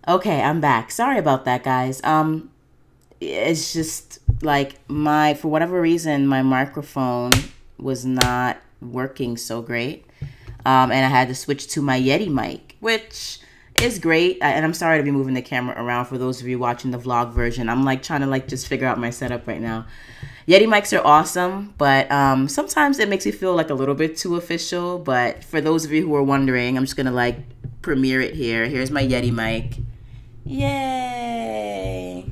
Okay, I'm back. Sorry about that, guys. It's just like for whatever reason, my microphone was not working so great. And I had to switch to my Yeti mic, which is great. And I'm sorry to be moving the camera around for those of you watching the vlog version. I'm like trying to just figure out my setup right now. Yeti mics are awesome, but sometimes it makes me feel like a little bit too official. But for those of you who are wondering, I'm just gonna premiere it here. Here's my Yeti mic. Yay!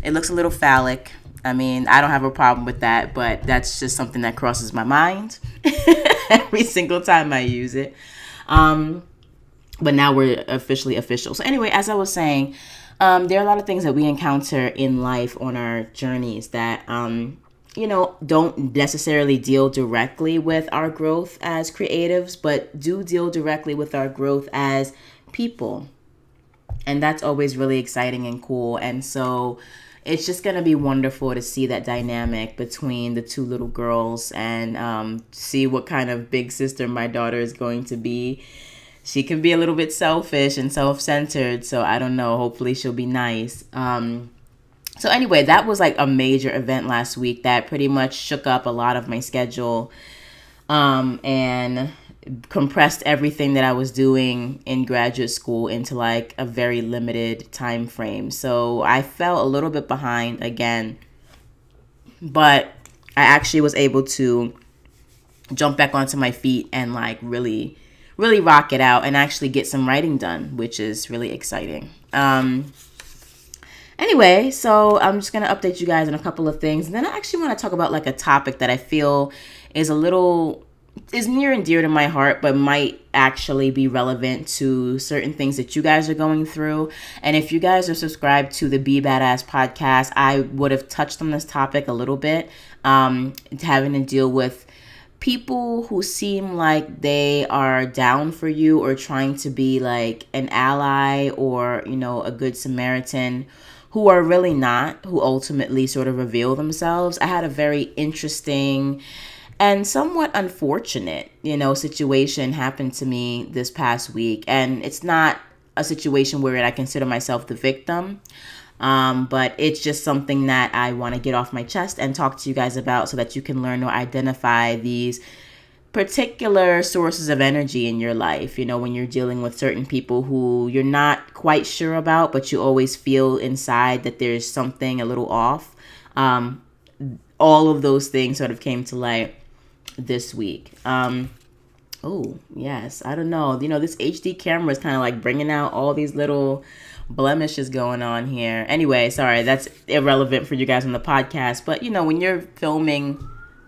It looks a little phallic. I mean, I don't have a problem with that, but that's just something that crosses my mind every single time I use it. Um, but now we're officially official. So anyway, as I was saying, there are a lot of things that we encounter in life on our journeys that don't necessarily deal directly with our growth as creatives, but do deal directly with our growth as people. And that's always really exciting and cool. And so it's just going to be wonderful to see that dynamic between the two little girls and see what kind of big sister my daughter is going to be. She can be a little bit selfish and self-centered, so I don't know. Hopefully she'll be nice. So anyway, that was like a major event last week that pretty much shook up a lot of my schedule and compressed everything that I was doing in graduate school into like a very limited time frame. So I fell a little bit behind again, but I actually was able to jump back onto my feet and like really rock it out and actually get some writing done, which is really exciting. Anyway, so I'm just going to update you guys on a couple of things. And then I actually want to talk about like a topic that I feel is near and dear to my heart, but might actually be relevant to certain things that you guys are going through. And if you guys are subscribed to the Be Badass podcast, I would have touched on this topic a little bit, having to deal with people who seem like they are down for you or trying to be like an ally or, a good Samaritan, who are really not, who ultimately sort of reveal themselves. I had a very interesting and somewhat unfortunate, situation happened to me this past week. And it's not a situation where I consider myself the victim. But it's just something that I want to get off my chest and talk to you guys about so that you can learn to identify these particular sources of energy in your life, when you're dealing with certain people who you're not quite sure about, but you always feel inside that there's something a little off. All of those things sort of came to light this week. Oh, yes. I don't know. This HD camera is kind of like bringing out all these little blemishes going on here. Anyway, sorry, that's irrelevant for you guys on the podcast. But, when you're filming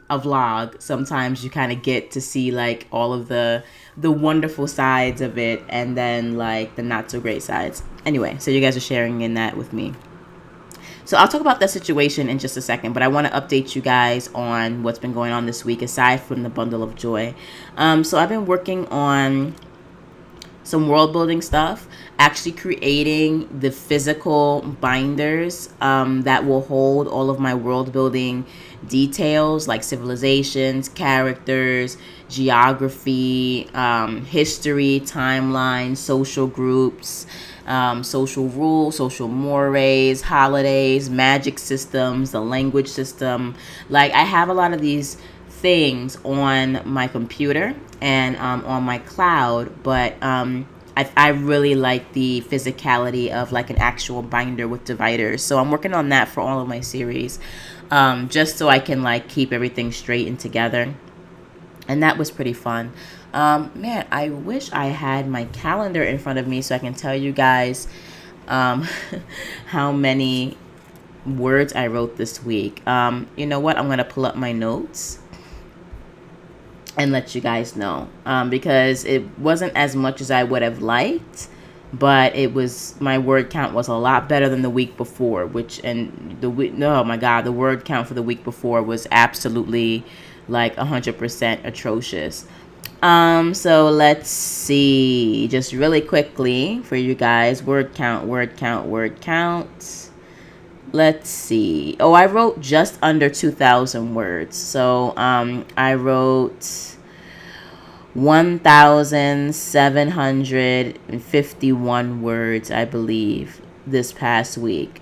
a vlog, sometimes you kind of get to see like all of the wonderful sides of it and then like the not so great sides. Anyway, so you guys are sharing in that with me. So I'll talk about that situation in just a second, but I want to update you guys on what's been going on this week aside from the bundle of joy. So I've been working on some world building stuff, actually creating the physical binders that will hold all of my world building details like civilizations, characters, geography, history, timeline, social groups, social rules, social mores, holidays, magic systems, the language system. Like I have a lot of these things on my computer and on my cloud, but I really like the physicality of like an actual binder with dividers. So I'm working on that for all of my series, just so I can like keep everything straight and together. And that was pretty fun. Man, I wish I had my calendar in front of me so I can tell you guys how many words I wrote this week. You know what? I'm going to pull up my notes and let you guys know, because it wasn't as much as I would have liked, but my word count was a lot better than the week before, oh my God, the word count for the week before was absolutely like 100% atrocious. So let's see, just really quickly for you guys, word count. Let's see. Oh, I wrote just under 2,000 words. So, I wrote 1,751 words, I believe, this past week,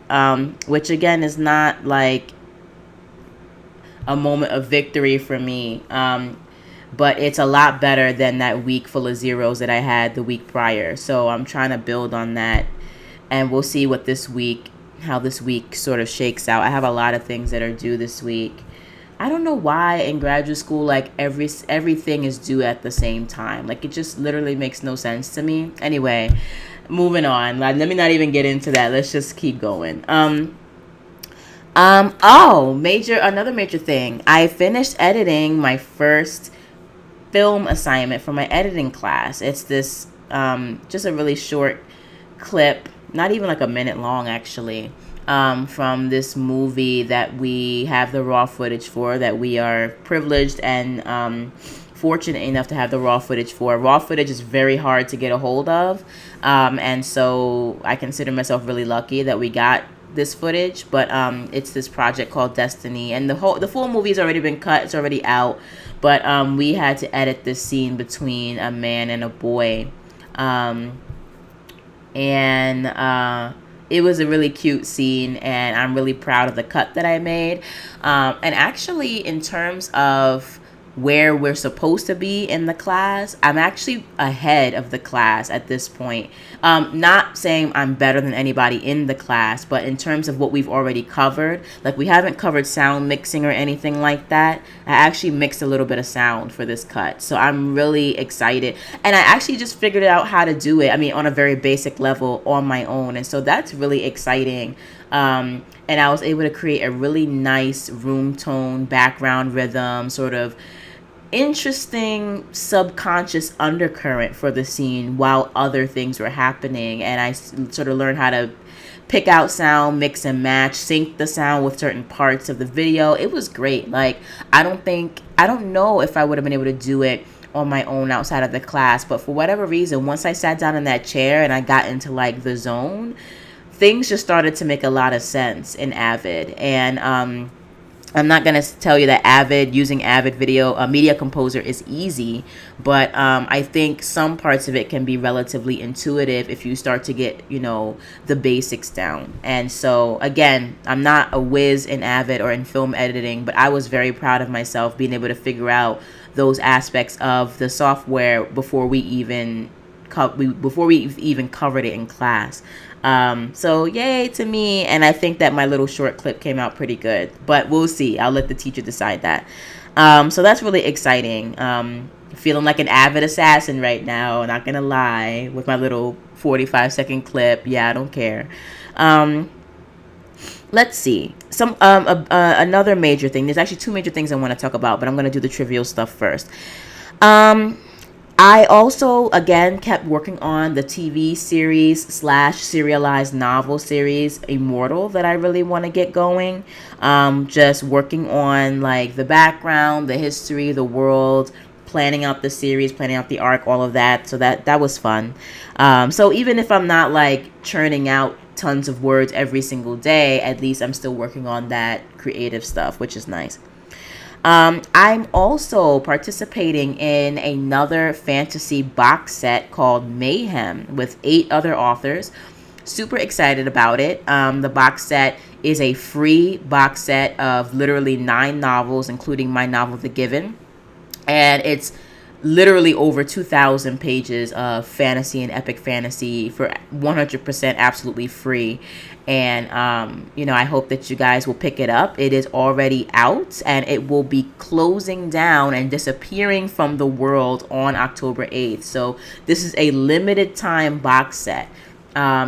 which again is not like a moment of victory for me, but it's a lot better than that week full of zeros that I had the week prior. So I'm trying to build on that, and we'll see how this week sort of shakes out. I have a lot of things that are due this week. I don't know why in graduate school, like everything is due at the same time. Like it just literally makes no sense to me. Anyway, moving on. Let me not even get into that. Let's just keep going. Another major thing. I finished editing my first film assignment for my editing class. It's this just a really short clip, not even like a minute long actually, from this movie that we have the raw footage for, that we are privileged and fortunate enough to have the raw footage for. Raw footage is very hard to get a hold of, and so I consider myself really lucky that we got this footage. But it's this project called Destiny, and the full movie's already been cut, it's already out, but we had to edit this scene between a man and a boy, and it was a really cute scene, and I'm really proud of the cut that I made. And actually, in terms of where we're supposed to be in the class, I'm actually ahead of the class at this point. Not saying I'm better than anybody in the class, but in terms of what we've already covered, like we haven't covered sound mixing or anything like that. I actually mixed a little bit of sound for this cut, so I'm really excited. And I actually just figured out how to do it, I mean, on a very basic level on my own, and so that's really exciting. And I was able to create a really nice room tone, background rhythm, sort of interesting subconscious undercurrent for the scene while other things were happening. And I sort of learned how to pick out sound, mix and match, sync the sound with certain parts of the video. It was great. Like, I don't know if I would have been able to do it on my own outside of the class, but for whatever reason, once I sat down in that chair and I got into like the zone, things just started to make a lot of sense in Avid. And I'm not going to tell you that using Avid Video Media Composer is easy, but I think some parts of it can be relatively intuitive if you start to get, the basics down. And so, again, I'm not a whiz in Avid or in film editing, but I was very proud of myself being able to figure out those aspects of the software before we even covered it in class. So yay to me, and I think that my little short clip came out pretty good, but we'll see. I'll let the teacher decide that. So that's really exciting. Feeling like an Avid assassin right now, not gonna lie, with my little 45-second clip. Yeah, I don't care. Let's see. Another major thing. There's actually two major things I want to talk about, but I'm gonna do the trivial stuff first. I also, again, kept working on the TV series / serialized novel series, Immortal, that I really want to get going. Just working on like the background, the history, the world, planning out the series, planning out the arc, all of that. So that was fun. So even if I'm not like churning out tons of words every single day, at least I'm still working on that creative stuff, which is nice. I'm also participating in another fantasy box set called Mayhem with 8 other authors. Super excited about it. The box set is a free box set of literally 9 novels, including my novel, The Given. And it's literally over 2,000 pages of fantasy and epic fantasy for 100% absolutely free. And, I hope that you guys will pick it up. It is already out, and it will be closing down and disappearing from the world on October 8th. So this is a limited time box set.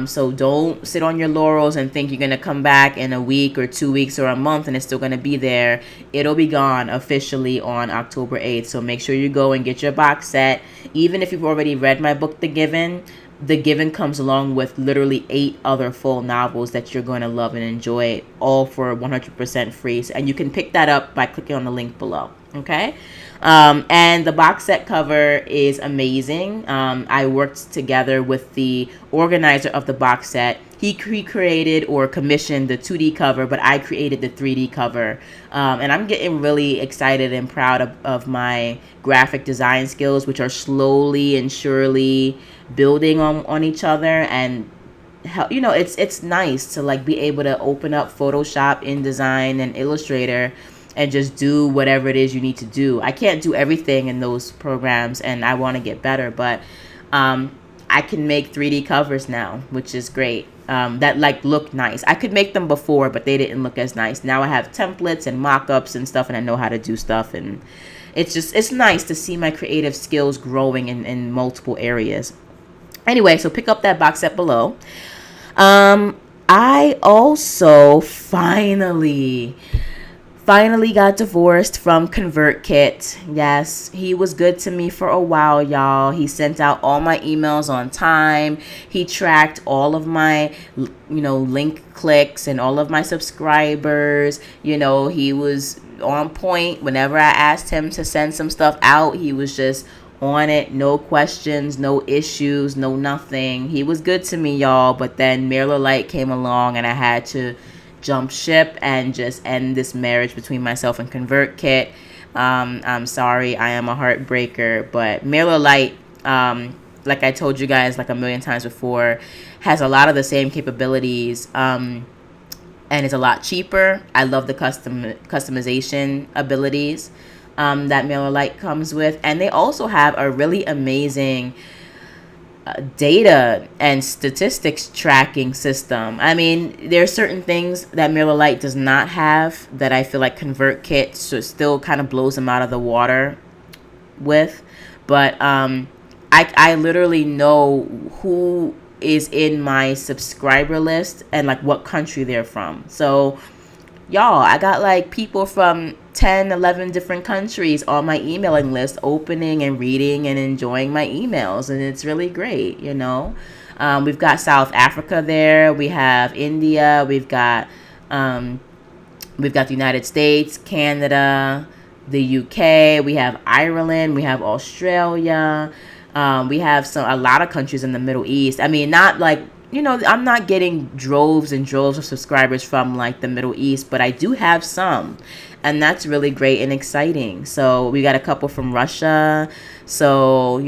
So don't sit on your laurels and think you're going to come back in a week or 2 weeks or a month and it's still going to be there. It'll be gone officially on October 8th. So make sure you go and get your box set. Even if you've already read my book, The Given comes along with literally 8 other full novels that you're going to love and enjoy, all for 100% free. And you can pick that up by clicking on the link below. Okay. And the box set cover is amazing. I worked together with the organizer of the box set. He created or commissioned the 2D cover, but I created the 3D cover. And I'm getting really excited and proud of my graphic design skills, which are slowly and surely building on each other. And it's nice to like be able to open up Photoshop, InDesign, and Illustrator and just do whatever it is you need to do. I can't do everything in those programs, and I want to get better, but I can make 3D covers now, which is great. That like look nice. I could make them before, but they didn't look as nice. Now I have templates and mock-ups and stuff, and I know how to do stuff, and it's nice to see my creative skills growing in multiple areas. Anyway, so pick up that box set below. I also finally got divorced from ConvertKit. Yes, he was good to me for a while, y'all. He sent out all my emails on time. He tracked all of my, link clicks and all of my subscribers. He was on point. Whenever I asked him to send some stuff out, he was just on it. No questions, no issues, no nothing. He was good to me, y'all. But then Mailer Lite came along and I had to jump ship and just end this marriage between myself and ConvertKit. I'm sorry, I am a heartbreaker, but Mailer Lite, like I told you guys like a million times before, has a lot of the same capabilities, and it's a lot cheaper. I love the customization abilities that Mailer Lite comes with, and they also have a really amazing data and statistics tracking system. I mean, there are certain things that Mailer Lite does not have that I feel like ConvertKit still kind of blows them out of the water with. But I literally know who is in my subscriber list and like what country they're from. So y'all, I got like people from 10, 11 different countries on my emailing list opening and reading and enjoying my emails, and it's really great. We've got South Africa there, we have India, we've got the United States, Canada, the UK, we have Ireland, we have Australia, we have a lot of countries in the Middle East. I mean, not like, I'm not getting droves and droves of subscribers from like the Middle East, but I do have some, and that's really great and exciting. So we got a couple from Russia. So,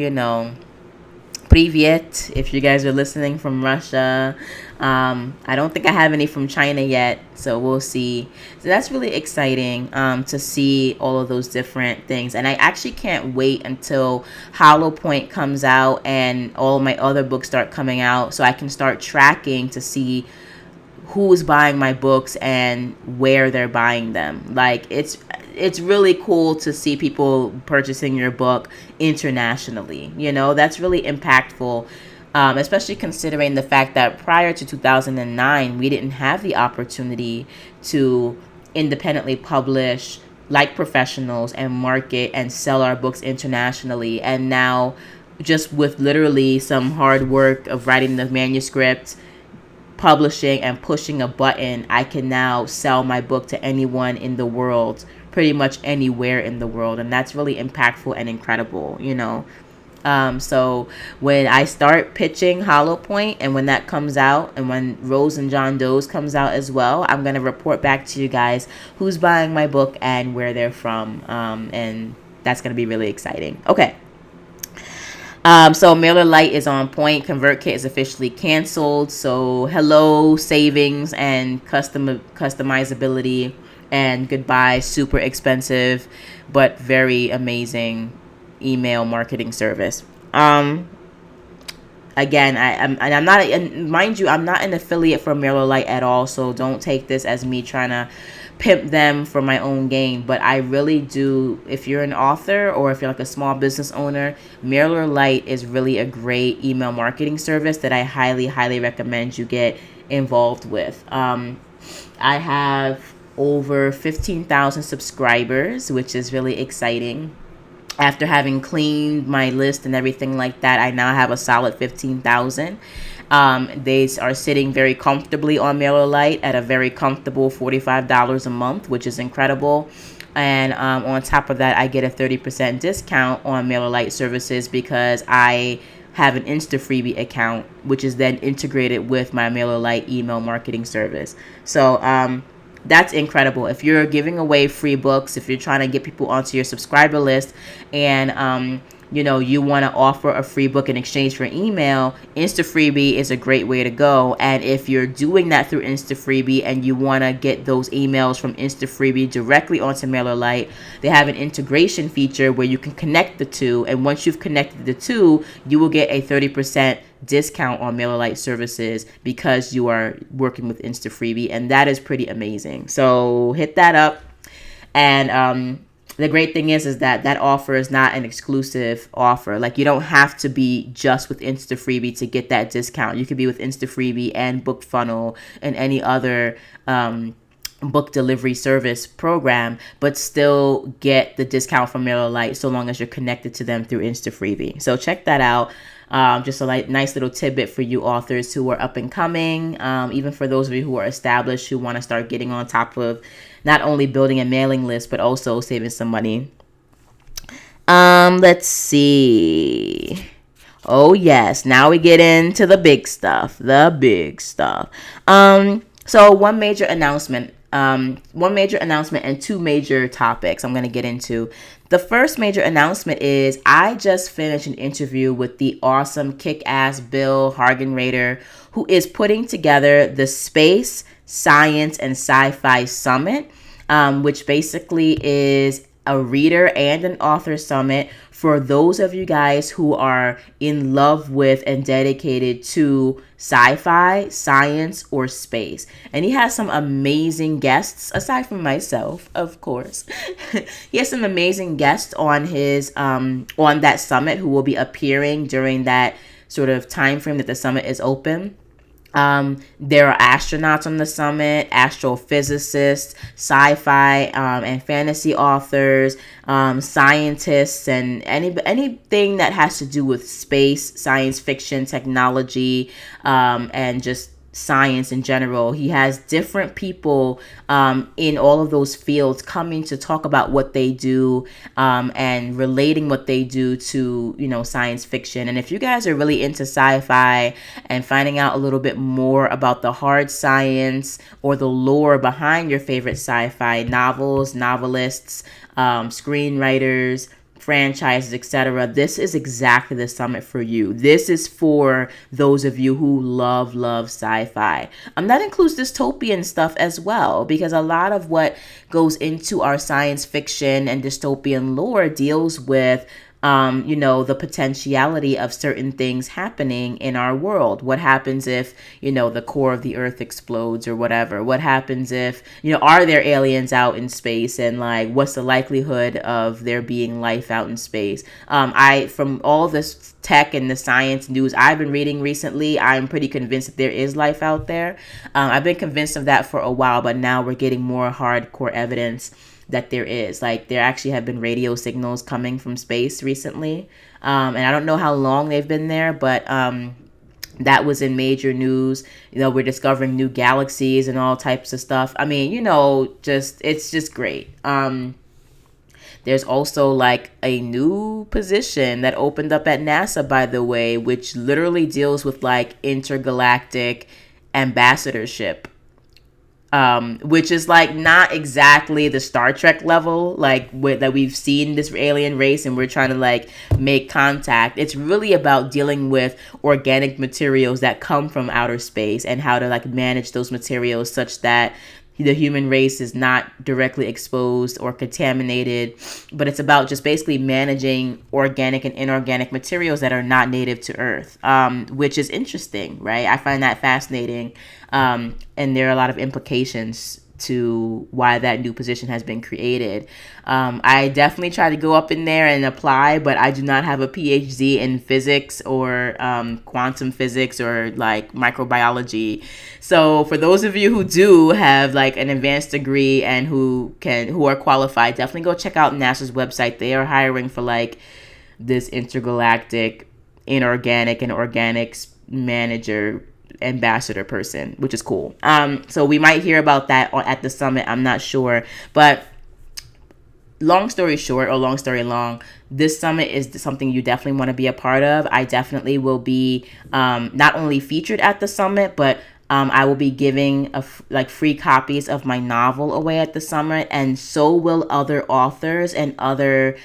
Privyet, if you guys are listening from Russia. I don't think I have any from China yet, so we'll see. So that's really exciting to see all of those different things. And I actually can't wait until Hollow Point comes out and all of my other books start coming out, so I can start tracking to see who's buying my books and where they're buying them. Like, it's really cool to see people purchasing your book internationally. That's really impactful, especially considering the fact that prior to 2009, we didn't have the opportunity to independently publish like professionals and market and sell our books internationally. And now, just with literally some hard work of writing the manuscript, publishing, and pushing a button, I can now sell my book to anyone in the world, pretty much anywhere in the world. And that's really impactful and incredible, so when I start pitching Hollow Point, and when that comes out, and when Rose and John Doe's comes out as well, I'm going to report back to you guys who's buying my book and where they're from, and that's going to be really exciting. Okay. So Mailer Lite is on point. ConvertKit is officially canceled. So hello, savings and customizability, and goodbye, super expensive but very amazing email marketing service. Again, I'm not, and mind you, I'm not an affiliate for Mailer Lite at all, so don't take this as me trying to pimp them for my own gain. But I really do, if you're an author or if you're like a small business owner, Mailer Lite is really a great email marketing service that I highly, highly recommend you get involved with. I have over 15,000 subscribers, which is really exciting. After having cleaned my list and everything like that, I now have a solid 15,000. They are sitting very comfortably on Mailer Lite at a very comfortable $45 a month, which is incredible. And on top of that, I get a 30% discount on MailerLite services because I have an Insta Freebie account, which is then integrated with my MailerLite email marketing service. So that's incredible. If you're giving away free books, if you're trying to get people onto your subscriber list, and you want to offer a free book in exchange for email, Insta Freebie is a great way to go. And if you're doing that through Insta Freebie and you want to get those emails from Insta Freebie directly onto MailerLite, they have an integration feature where you can connect the two. And once you've connected the two, you will get a 30% discount on MailerLite services because you are working with Insta Freebie. And that is pretty amazing. So hit that up. And the great thing is that offer is not an exclusive offer. Like, you don't have to be just with Insta Freebie to get that discount. You could be with Insta Freebie and BookFunnel and any other book delivery service program, but still get the discount from MailerLite so long as you're connected to them through Insta Freebie. So check that out. Just a nice little tidbit for you authors who are up and coming, even for those of you who are established, who want to start getting on top of not only building a mailing list, but also saving some money. Let's see. Oh, yes. Now we get into the big stuff. So one major announcement and two major topics I'm going to get into. The first major announcement is I just finished an interview with the awesome kick-ass Bill Hargenrader, who is putting together the Space, Science, and Sci-Fi Summit, which basically is a reader and an author summit for those of you guys who are in love with and dedicated to sci-fi, science, or space. And he has some amazing guests, aside from myself, of course. He has some amazing guests on his on that summit who will be appearing during that sort of time frame that the summit is open. There are astronauts on the summit, astrophysicists, sci-fi and fantasy authors, scientists, and anything that has to do with space, science fiction, technology, and just science in general. He has different people in all of those fields coming to talk about what they do and relating what they do to, science fiction. And if you guys are really into sci-fi and finding out a little bit more about the hard science or the lore behind your favorite sci-fi novels, novelists, screenwriters, franchises, etc., this is exactly the summit for you. This is for those of you who love sci-fi. That includes dystopian stuff as well, because a lot of what goes into our science fiction and dystopian lore deals with the potentiality of certain things happening in our world. What happens if, the core of the earth explodes or whatever? What happens if, are there aliens out in space, and like, what's the likelihood of there being life out in space? From all this tech and the science news I've been reading recently, I'm pretty convinced that there is life out there. I've been convinced of that for a while, but now we're getting more hardcore evidence that there is. Like, there actually have been radio signals coming from space recently. And I don't know how long they've been there, but that was in major news. We're discovering new galaxies and all types of stuff. I mean, it's just great. There's also like a new position that opened up at NASA, by the way, which literally deals with like intergalactic ambassadorship. Which is like not exactly the Star Trek level, like that we've seen this alien race and we're trying to like make contact. It's really about dealing with organic materials that come from outer space and how to like manage those materials such that the human race is not directly exposed or contaminated, but it's about just basically managing organic and inorganic materials that are not native to Earth, which is interesting, right? I find that fascinating, and there are a lot of implications to why that new position has been created. I definitely try to go up in there and apply, but I do not have a PhD in physics or quantum physics or like microbiology. So for those of you who do have like an advanced degree and who are qualified, definitely go check out NASA's website. They are hiring for like this intergalactic inorganic and organics manager ambassador person, which is cool. So we might hear about that at the summit. I'm not sure, but long story short, or long story long, this summit is something you definitely want to be a part of. I definitely will be not only featured at the summit, but I will be giving free copies of my novel away at the summit, and so will other authors and other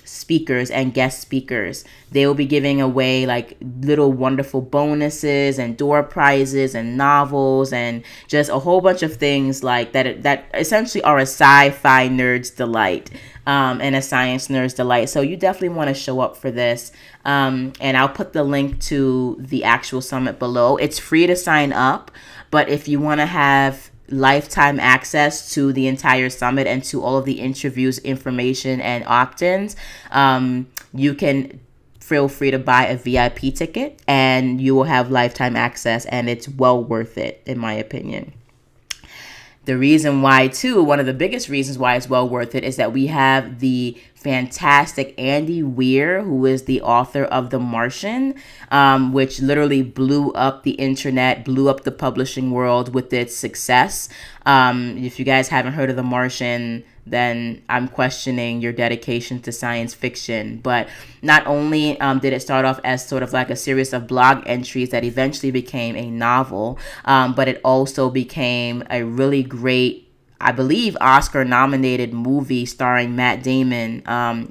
speakers and guest speakers. They will be giving away like little wonderful bonuses and door prizes and novels and just a whole bunch of things like that essentially are a sci-fi nerd's delight and a science nerd's delight. So you definitely want to show up for this. And I'll put the link to the actual summit below. It's free to sign up, but if you want to have lifetime access to the entire summit and to all of the interviews, information, and opt-ins, you can feel free to buy a VIP ticket and you will have lifetime access, and it's well worth it, in my opinion. The reason why, too, one of the biggest reasons why it's well worth it is that we have the fantastic Andy Weir, who is the author of The Martian, which literally blew up the internet, blew up the publishing world with its success. If you guys haven't heard of The Martian, then I'm questioning your dedication to science fiction. But not only did it start off as sort of like a series of blog entries that eventually became a novel, but it also became a really great, I believe, Oscar-nominated movie starring Matt Damon,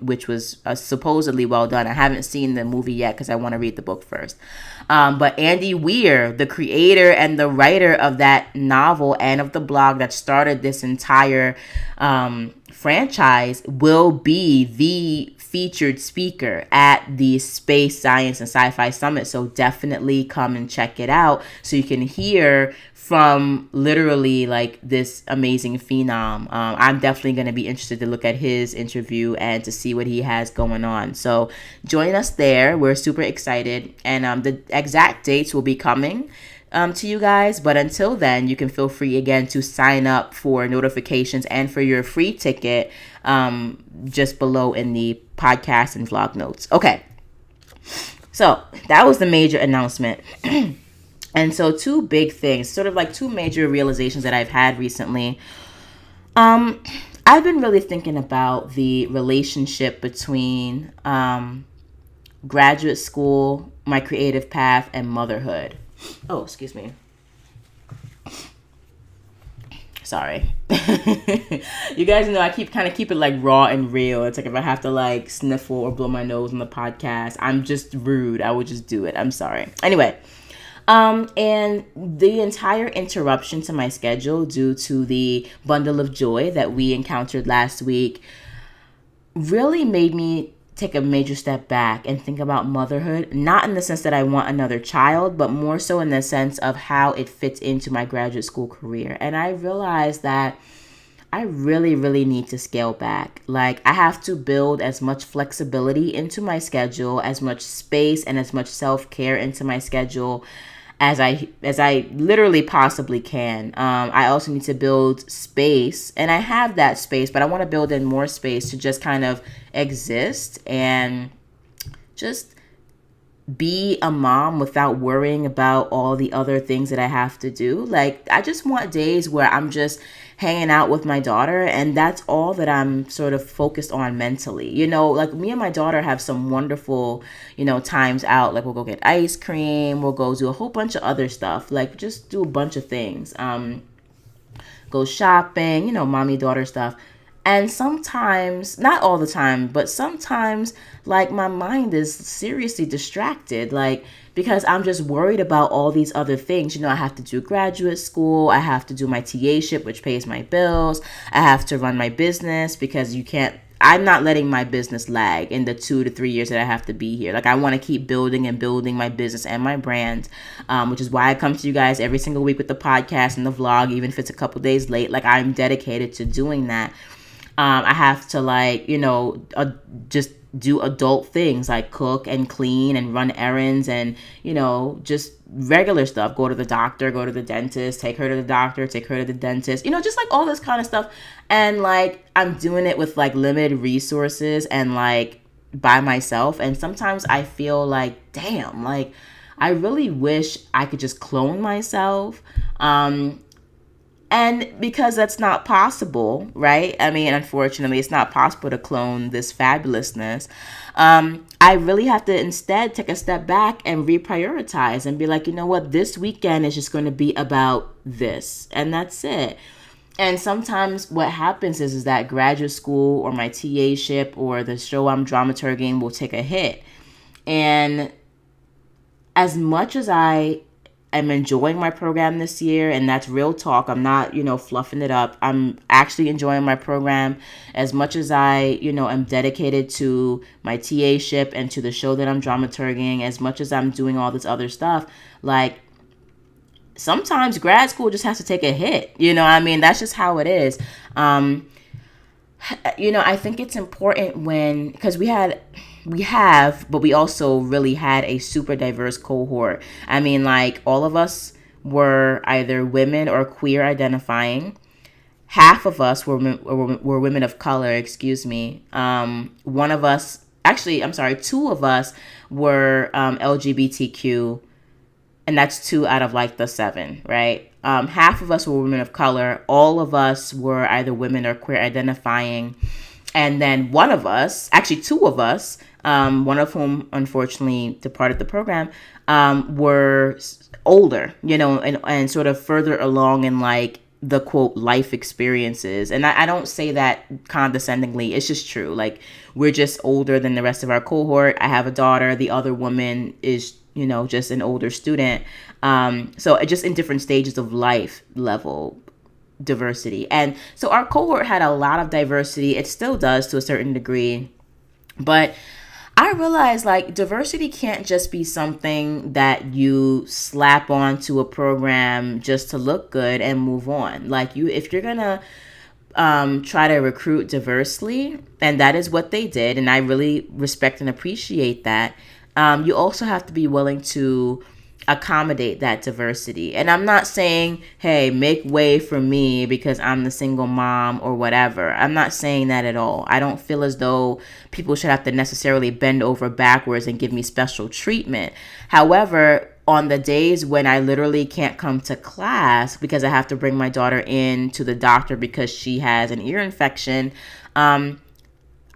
which was supposedly well done. I haven't seen the movie yet because I want to read the book first. But Andy Weir, the creator and the writer of that novel and of the blog that started this entire franchise, will be the featured speaker at the Space, Science, and Sci-Fi Summit. So definitely come and check it out so you can hear from literally like this amazing phenom. I'm definitely going to be interested to look at his interview and to see what he has going on. So join us there. We're super excited. And the exact dates will be coming to you guys. But until then, you can feel free again to sign up for notifications and for your free ticket just below in the podcast and vlog notes. Okay. So that was the major announcement. And so two big things, sort of like two major realizations that I've had recently. I've been really thinking about the relationship between graduate school, my creative path, and motherhood. Oh, excuse me. Sorry. You guys know I keep it like raw and real. It's like if I have to like sniffle or blow my nose on the podcast, I'm just rude. I would just do it. I'm sorry. Anyway. And the entire interruption to my schedule due to the bundle of joy that we encountered last week really made me take a major step back and think about motherhood, not in the sense that I want another child, but more so in the sense of how it fits into my graduate school career. And I realized that I really, really need to scale back. Like, I have to build as much flexibility into my schedule, as much space and as much self-care into my schedule as I literally possibly can. I also need to build space, and I have that space, but I want to build in more space to just kind of exist and just be a mom without worrying about all the other things that I have to do. Like, I just want days where I'm just hanging out with my daughter, and that's all that I'm sort of focused on mentally. You know, like me and my daughter have some wonderful, times out. Like, we'll go get ice cream, we'll go do a whole bunch of other stuff, like just do a bunch of things. Go shopping, mommy daughter stuff. And sometimes, not all the time, but sometimes, like, my mind is seriously distracted, like, because I'm just worried about all these other things. I have to do graduate school. I have to do my TA-ship, which pays my bills. I have to run my business because I'm not letting my business lag in the 2 to 3 years that I have to be here. Like, I want to keep building my business and my brand, which is why I come to you guys every single week with the podcast and the vlog, even if it's a couple days late. Like, I'm dedicated to doing that. I have to just do adult things like cook and clean and run errands and, just regular stuff. Go to the doctor, go to the dentist, take her to the doctor, take her to the dentist, just like all this kind of stuff. And like, I'm doing it with like limited resources and like by myself. And sometimes I feel like, damn, like I really wish I could just clone myself. And because that's not possible, right? I mean, unfortunately, it's not possible to clone this fabulousness. I really have to instead take a step back and reprioritize and be like, you know what, this weekend is just going to be about this. And that's it. And sometimes what happens is that graduate school or my TA-ship or the show I'm dramaturging will take a hit. And as much as I am enjoying my program this year, and that's real talk, I'm not, fluffing it up. I'm actually enjoying my program as much as I, am dedicated to my TA-ship and to the show that I'm dramaturging, as much as I'm doing all this other stuff. Like, sometimes grad school just has to take a hit. That's just how it is. I think it's important because we have, but we also really had a super diverse cohort. All of us were either women or queer identifying. Half of us were women of color, excuse me. One of us, actually, I'm sorry, two of us were LGBTQ, and that's 2 out of the 7, right? Half of us were women of color. All of us were either women or queer identifying. And then one of us, actually 2 of us, one of whom unfortunately departed the program, were older, and sort of further along in the quote life experiences. And I don't say that condescendingly. It's just true. We're just older than the rest of our cohort. I have a daughter. The other woman is, just an older student. So just in different stages of life level diversity. And so our cohort had a lot of diversity. It still does to a certain degree. But I realized diversity can't just be something that you slap onto a program just to look good and move on. If you're gonna try to recruit diversely, and that is what they did, and I really respect and appreciate that. You also have to be willing to accommodate that diversity. And I'm not saying, hey, make way for me because I'm the single mom or whatever. I'm not saying that at all. I don't feel as though people should have to necessarily bend over backwards and give me special treatment. However, on the days when I literally can't come to class because I have to bring my daughter in to the doctor because she has an ear infection,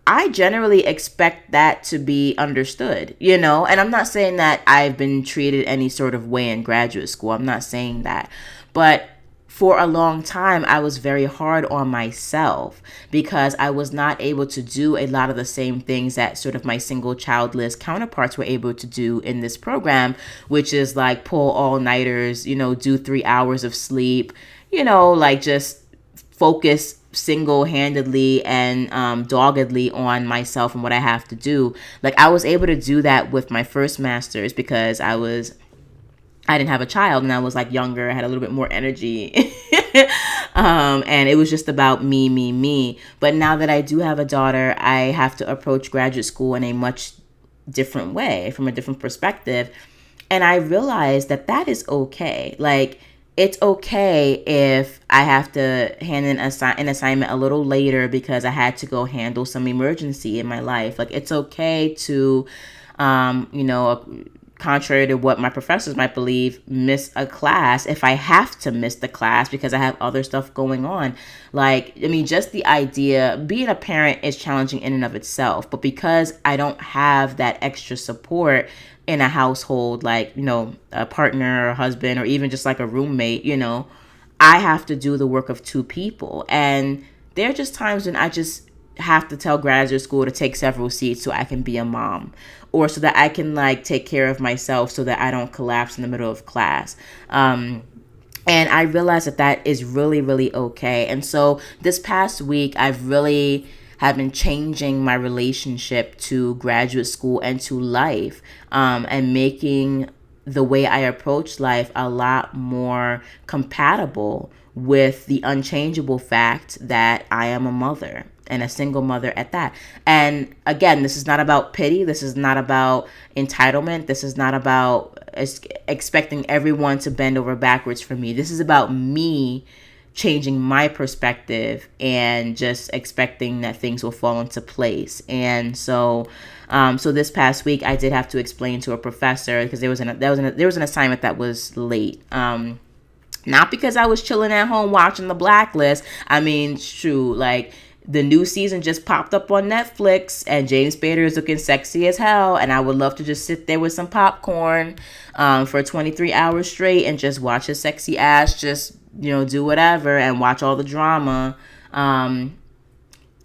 I generally expect that to be understood, and I'm not saying that I've been treated any sort of way in graduate school. I'm not saying that. But for a long time, I was very hard on myself because I was not able to do a lot of the same things that sort of my single childless counterparts were able to do in this program, which is pull all-nighters, do 3 hours of sleep, just focus single-handedly and doggedly on myself and what I have to do. I was able to do that with my first master's because I didn't have a child and I was younger. I had a little bit more energy. And it was just about me. But now that I do have a daughter, I have to approach graduate school in a much different way, from a different perspective. And I realized that is okay. It's okay if I have to hand in an assignment a little later because I had to go handle some emergency in my life. It's okay to, contrary to what my professors might believe, miss a class if I have to miss the class because I have other stuff going on. Just the idea, being a parent is challenging in and of itself. But because I don't have that extra support in a household, a partner or a husband or even just a roommate, I have to do the work of 2 people. And there are just times when I just have to tell graduate school to take several seats so I can be a mom, or so that I can take care of myself so that I don't collapse in the middle of class. And I realized that is really, really okay. And so this past week, I've really have been changing my relationship to graduate school and to life, and making the way I approach life a lot more compatible with the unchangeable fact that I am a mother, and a single mother at that. And again, this is not about pity. This is not about entitlement. This is not about expecting everyone to bend over backwards for me. This is about me changing my perspective and just expecting that things will fall into place. And so this past week I did have to explain to a professor because there was an assignment that was late. Not because I was chilling at home watching The Blacklist. I mean, true, like, the new season just popped up on Netflix, and James Spader is looking sexy as hell, and I would love to just sit there with some popcorn for 23 hours straight and just watch his sexy ass just, do whatever and watch all the drama. A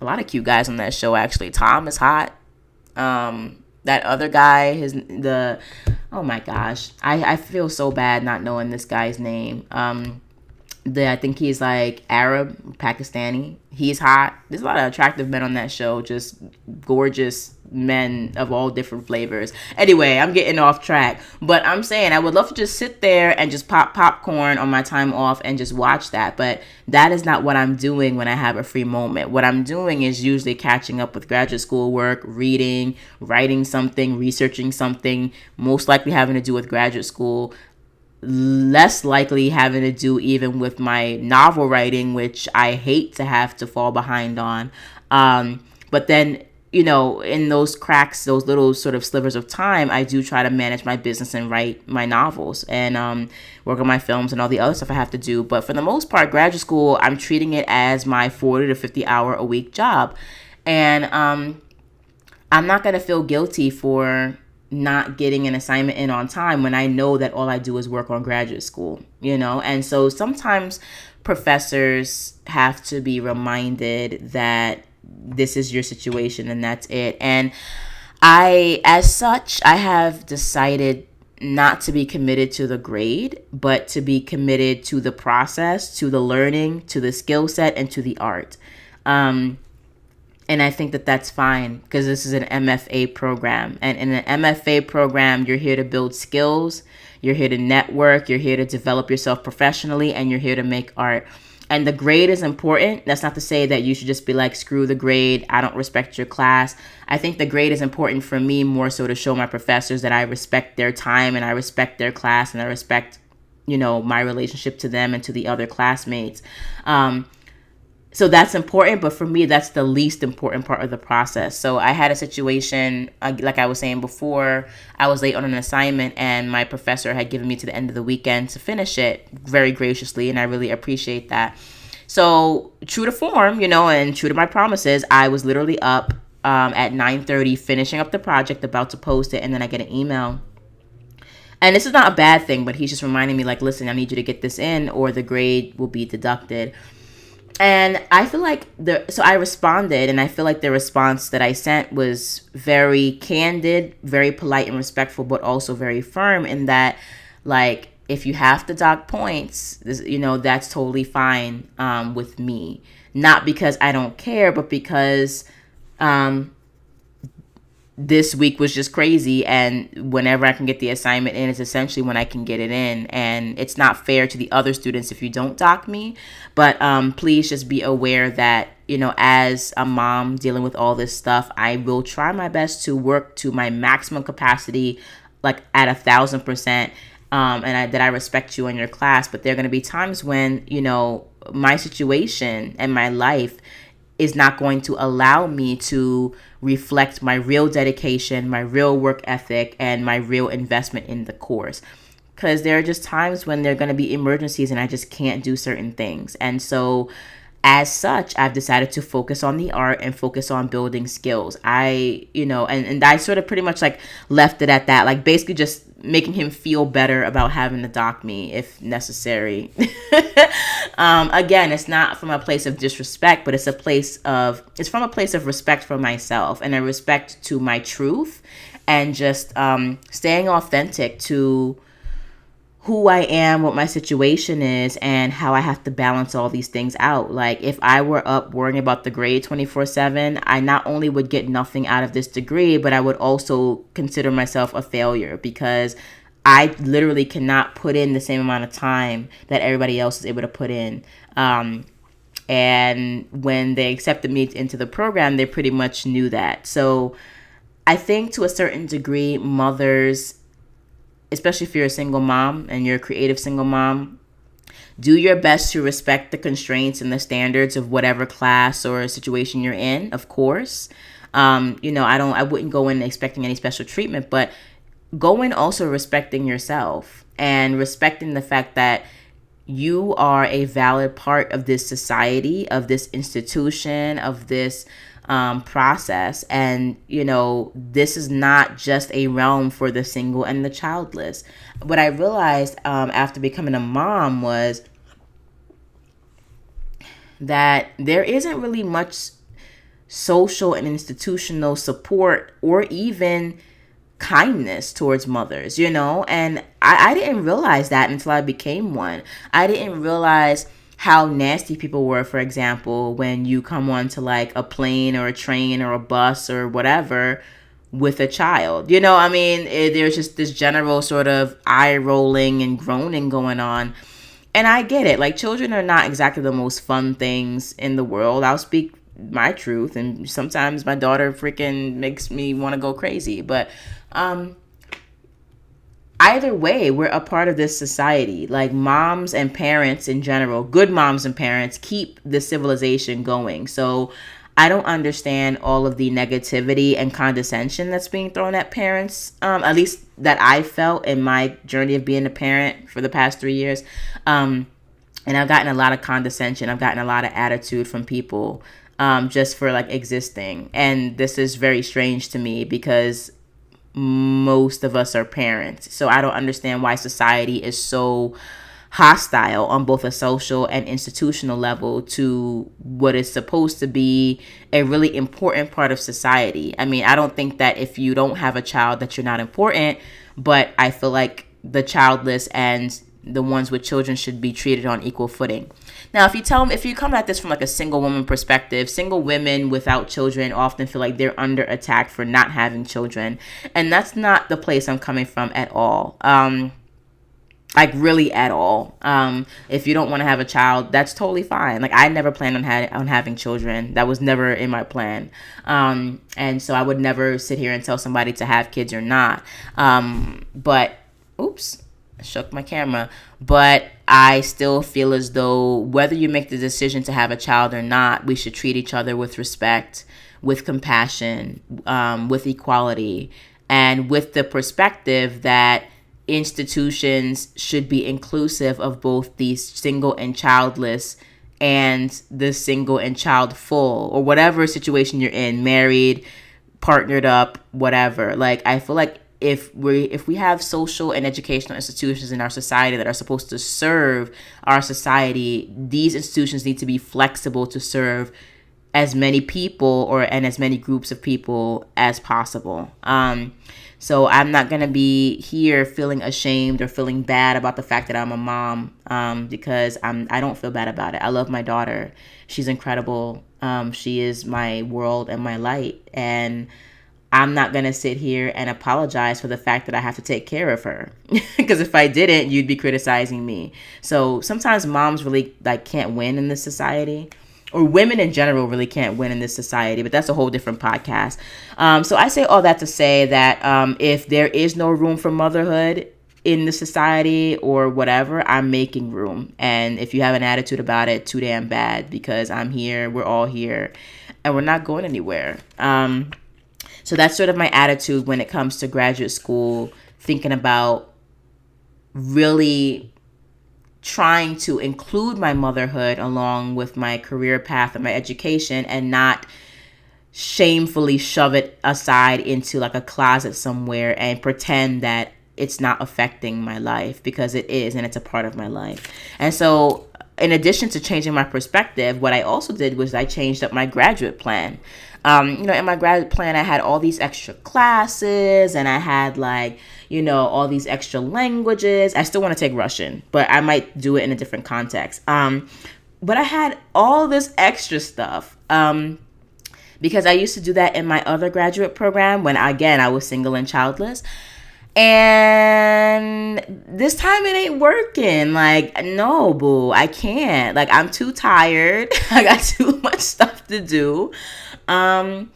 lot of cute guys on that show, actually. Tom is hot. That other guy, oh my gosh, I feel so bad not knowing this guy's name. I think he's like Arab, Pakistani. He's hot. There's a lot of attractive men on that show, just gorgeous men of all different flavors. Anyway, I'm getting off track, but I'm saying I would love to just sit there and just pop popcorn on my time off and just watch that. But that is not what I'm doing when I have a free moment. What I'm doing is usually catching up with graduate school work, reading, writing something, researching something, most likely having to do with graduate school. Less likely having to do even with my novel writing, which I hate to have to fall behind on. But then, in those cracks, those little sort of slivers of time, I do try to manage my business and write my novels and work on my films and all the other stuff I have to do. But for the most part, graduate school, I'm treating it as my 40 to 50 hour a week job. And I'm not going to feel guilty for not getting an assignment in on time when I know that all I do is work on graduate school, And so sometimes professors have to be reminded that this is your situation and that's it. And as such, I have decided not to be committed to the grade, but to be committed to the process, to the learning, to the skill set, and to the art. And I think that that's fine because this is an MFA program. And in an MFA program, you're here to build skills, you're here to network, you're here to develop yourself professionally, and you're here to make art. And the grade is important. That's not to say that you should just be like, screw the grade, I don't respect your class. I think the grade is important for me more so to show my professors that I respect their time and I respect their class and I respect, my relationship to them and to the other classmates. So that's important, but for me, that's the least important part of the process. So I had a situation, like I was saying before, I was late on an assignment and my professor had given me to the end of the weekend to finish it very graciously, and I really appreciate that. So true to form, and true to my promises, I was literally up at 9:30 finishing up the project, about to post it, and then I get an email. And this is not a bad thing, but he's just reminding me, like, listen, I need you to get this in or the grade will be deducted. And I feel like so I responded, and I feel like the response that I sent was very candid, very polite and respectful, but also very firm in that, like, if you have to dock points, that's totally fine with me. Not because I don't care, but because this week was just crazy, and whenever I can get the assignment in is essentially when I can get it in, and it's not fair to the other students if you don't dock me. But please just be aware that, as a mom dealing with all this stuff, I will try my best to work to my maximum capacity, like at 1,000%, and that I respect you and your class. But there are going to be times when, my situation and my life is not going to allow me to reflect my real dedication, my real work ethic, and my real investment in the course. Because there are just times when there are going to be emergencies and I just can't do certain things. And so as such, I've decided to focus on the art and focus on building skills. And I sort of pretty much like left it at that, like basically just making him feel better about having to dock me if necessary. Again, it's not from a place of disrespect, but it's from a place of respect for myself and a respect to my truth and just staying authentic to who I am, what my situation is, and how I have to balance all these things out. Like, if I were up worrying about the grade 24/7, I not only would get nothing out of this degree, but I would also consider myself a failure because I literally cannot put in the same amount of time that everybody else is able to put in. And when they accepted me into the program, they pretty much knew that. So I think to a certain degree, mothers, especially if you're a single mom and you're a creative single mom, do your best to respect the constraints and the standards of whatever class or situation you're in, of course. I wouldn't go in expecting any special treatment, but go in also respecting yourself and respecting the fact that you are a valid part of this society, of this institution, of this process. And, this is not just a realm for the single and the childless. What I realized after becoming a mom was that there isn't really much social and institutional support or even kindness towards mothers, and I didn't realize that until I became one. I didn't realize how nasty people were, for example, when you come onto like a plane or a train or a bus or whatever with a child. There's just this general sort of eye rolling and groaning going on. And I get it. Like, children are not exactly the most fun things in the world. I'll speak my truth, and sometimes my daughter freaking makes me want to go crazy. But either way, we're a part of this society. Like, moms and parents in general, good moms and parents, keep the civilization going. So I don't understand all of the negativity and condescension that's being thrown at parents, at least that I felt in my journey of being a parent for the past 3 years. And I've gotten a lot of condescension. I've gotten a lot of attitude from people just for like existing. And this is very strange to me because most of us are parents. So I don't understand why society is so hostile on both a social and institutional level to what is supposed to be a really important part of society. I mean, I don't think that if you don't have a child that you're not important, but I feel like the childless and the ones with children should be treated on equal footing. Now, if you come at this from like a single woman perspective, single women without children often feel like they're under attack for not having children. And that's not the place I'm coming from at all. Like, really at all. If you don't want to have a child, that's totally fine. Like, I never planned on having children. That was never in my plan. And so I would never sit here and tell somebody to have kids or not. But, oops, I shook my camera. But I still feel as though whether you make the decision to have a child or not, we should treat each other with respect, with compassion, with equality, and with the perspective that institutions should be inclusive of both the single and childless and the single and child full, or whatever situation you're in, married, partnered up, whatever. Like, I feel like if we have social and educational institutions in our society that are supposed to serve our society, these institutions need to be flexible to serve as many people and as many groups of people as possible. So I'm not going to be here feeling ashamed or feeling bad about the fact that I'm a mom, because I don't feel bad about it. I love my daughter. She's incredible. She is my world and my light. And I'm not going to sit here and apologize for the fact that I have to take care of her. Because if I didn't, you'd be criticizing me. So sometimes moms really can't win in this society. Or women in general really can't win in this society, but that's a whole different podcast. So I say all that to say that if there is no room for motherhood in the society or whatever, I'm making room. And if you have an attitude about it, too damn bad, because I'm here, we're all here, and we're not going anywhere. So that's sort of my attitude when it comes to graduate school, thinking about really trying to include my motherhood along with my career path and my education, and not shamefully shove it aside into like a closet somewhere and pretend that it's not affecting my life, because it is, and it's a part of my life. And so in addition to changing my perspective, what I also did was I changed up my graduate plan. In my graduate plan, I had all these extra classes, and I had all these extra languages. I still want to take Russian, but I might do it in a different context. But I had all this extra stuff because I used to do that in my other graduate program when, again, I was single and childless. And this time it ain't working. No, boo, I can't. I'm too tired. I got too much stuff to do. And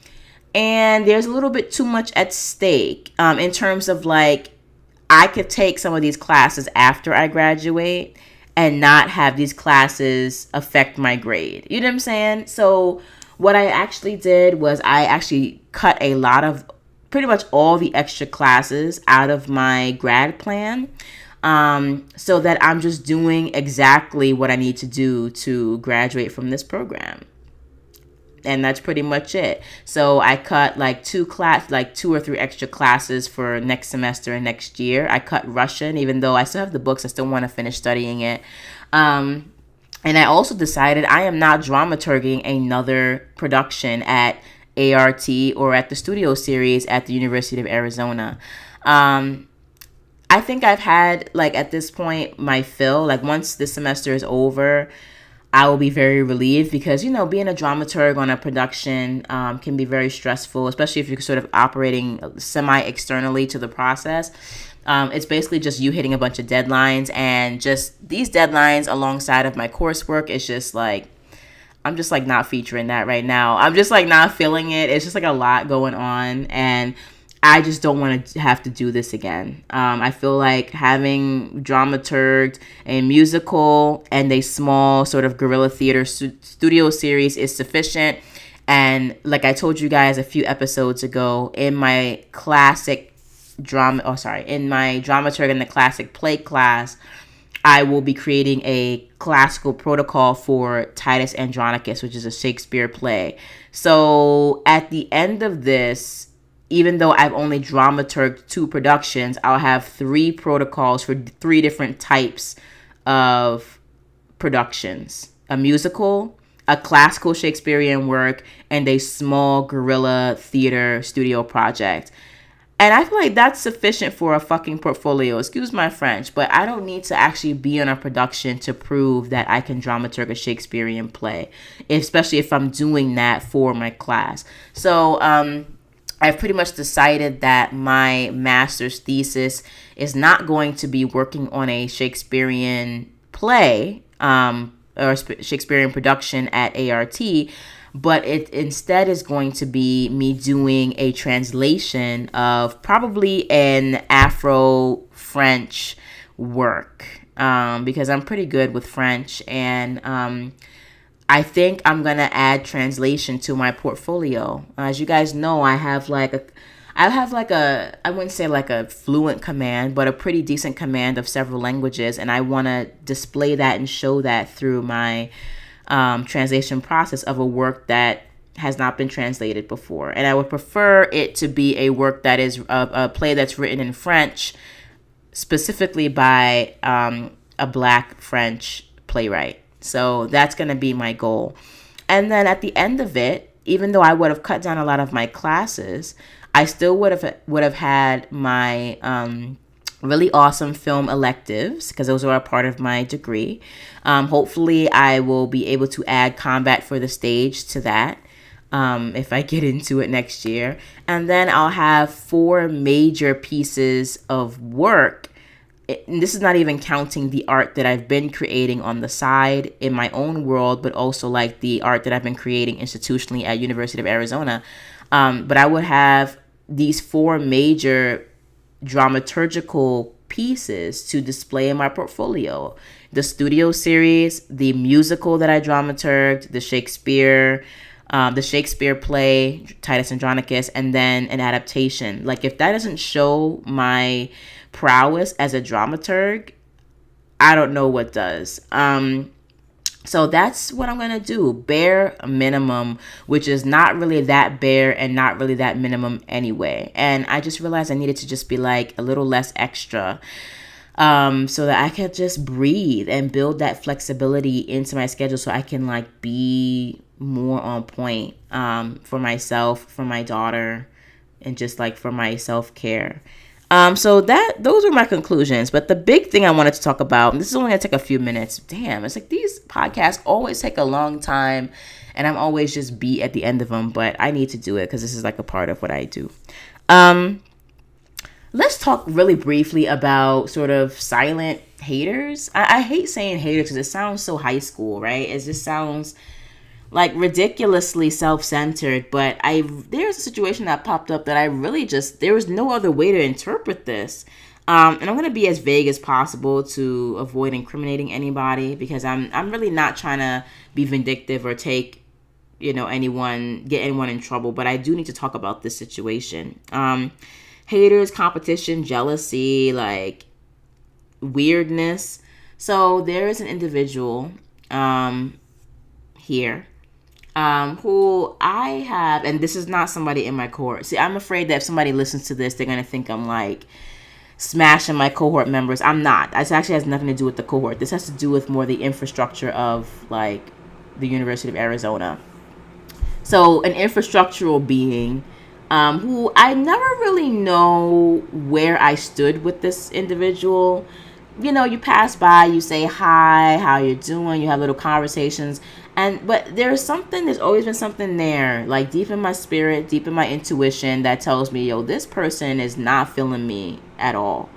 there's a little bit too much at stake in terms of I could take some of these classes after I graduate and not have these classes affect my grade. You know what I'm saying? So what I actually did was I actually cut a lot of pretty much all the extra classes out of my grad plan. so that I'm just doing exactly what I need to do to graduate from this program. And that's pretty much it. So I cut like two or three extra classes for next semester and next year. I cut Russian, even though I still have the books. I still want to finish studying it. And I also decided I am not dramaturging another production at ART or at the studio series at the University of Arizona. I think I've had, like, at this point, my fill. Like, once this semester is over, I will be very relieved because, being a dramaturg on a production can be very stressful, especially if you're sort of operating semi-externally to the process. It's basically just you hitting a bunch of deadlines, and just these deadlines alongside of my coursework is just like, I'm just like not featuring that right now. I'm just like not feeling it. It's just like a lot going on, and I just don't want to have to do this again. I feel like having dramaturged a musical and a small sort of guerrilla theater studio series is sufficient. And like I told you guys a few episodes ago, in my in my dramaturg in the classic play class, I will be creating a classical protocol for Titus Andronicus, which is a Shakespeare play. So at the end of this, even though I've only dramaturged 2 productions, I'll have 3 protocols for 3 different types of productions: a musical, a classical Shakespearean work, and a small guerrilla theater studio project. And I feel like that's sufficient for a fucking portfolio. Excuse my French, but I don't need to actually be in a production to prove that I can dramaturg a Shakespearean play, especially if I'm doing that for my class. So, I've pretty much decided that my master's thesis is not going to be working on a Shakespearean play or Shakespearean production at ART, but it instead is going to be me doing a translation of probably an Afro-French work, because I'm pretty good with French, and I think I'm going to add translation to my portfolio. As you guys know, I have like I wouldn't say like a fluent command, but a pretty decent command of several languages. And I want to display that and show that through my translation process of a work that has not been translated before. And I would prefer it to be a work that is a play that's written in French, specifically by a Black French playwright. So that's going to be my goal. And then at the end of it, even though I would have cut down a lot of my classes, I still would have had my really awesome film electives, because those are a part of my degree. Hopefully, I will be able to add combat for the stage to that if I get into it next year. And then I'll have 4 major pieces of work. And this is not even counting the art that I've been creating on the side in my own world, but also like the art that I've been creating institutionally at University of Arizona. But I would have these 4 major dramaturgical pieces to display in my portfolio: the studio series, the musical that I dramaturged, the Shakespeare play Titus Andronicus, and then an adaptation. Like, if that doesn't show my prowess as a dramaturg, I don't know what does. So that's what I'm gonna do. Bare minimum, which is not really that bare and not really that minimum anyway. And I just realized I needed to just be like a little less extra, so that I could just breathe and build that flexibility into my schedule, so I can like be more on point for myself, for my daughter, and just like for my self-care. So those were my conclusions. But the big thing I wanted to talk about, and this is only going to take a few minutes. Damn, it's like these podcasts always take a long time, and I'm always just beat at the end of them. But I need to do it because this is like a part of what I do. Let's talk really briefly about sort of silent haters. I hate saying haters because it sounds so high school, right? It just sounds like ridiculously self-centered, but there's a situation that popped up that I really there was no other way to interpret this. And I'm going to be as vague as possible to avoid incriminating anybody, because I'm really not trying to be vindictive or take, get anyone in trouble, but I do need to talk about this situation. Haters, competition, jealousy, like weirdness. So there is an individual here who I have, and this is not somebody in my cohort. See, I'm afraid that if somebody listens to this, they're going to think I'm like smashing my cohort members. I'm not. This actually has nothing to do with the cohort. This has to do with more the infrastructure of like the University of Arizona. So an infrastructural being who I never really know where I stood with this individual. You know, you pass by, you say hi, how you doing, you have little conversations, but there's always been something there, like deep in my spirit, deep in my intuition, that tells me, yo, this person is not feeling me at all.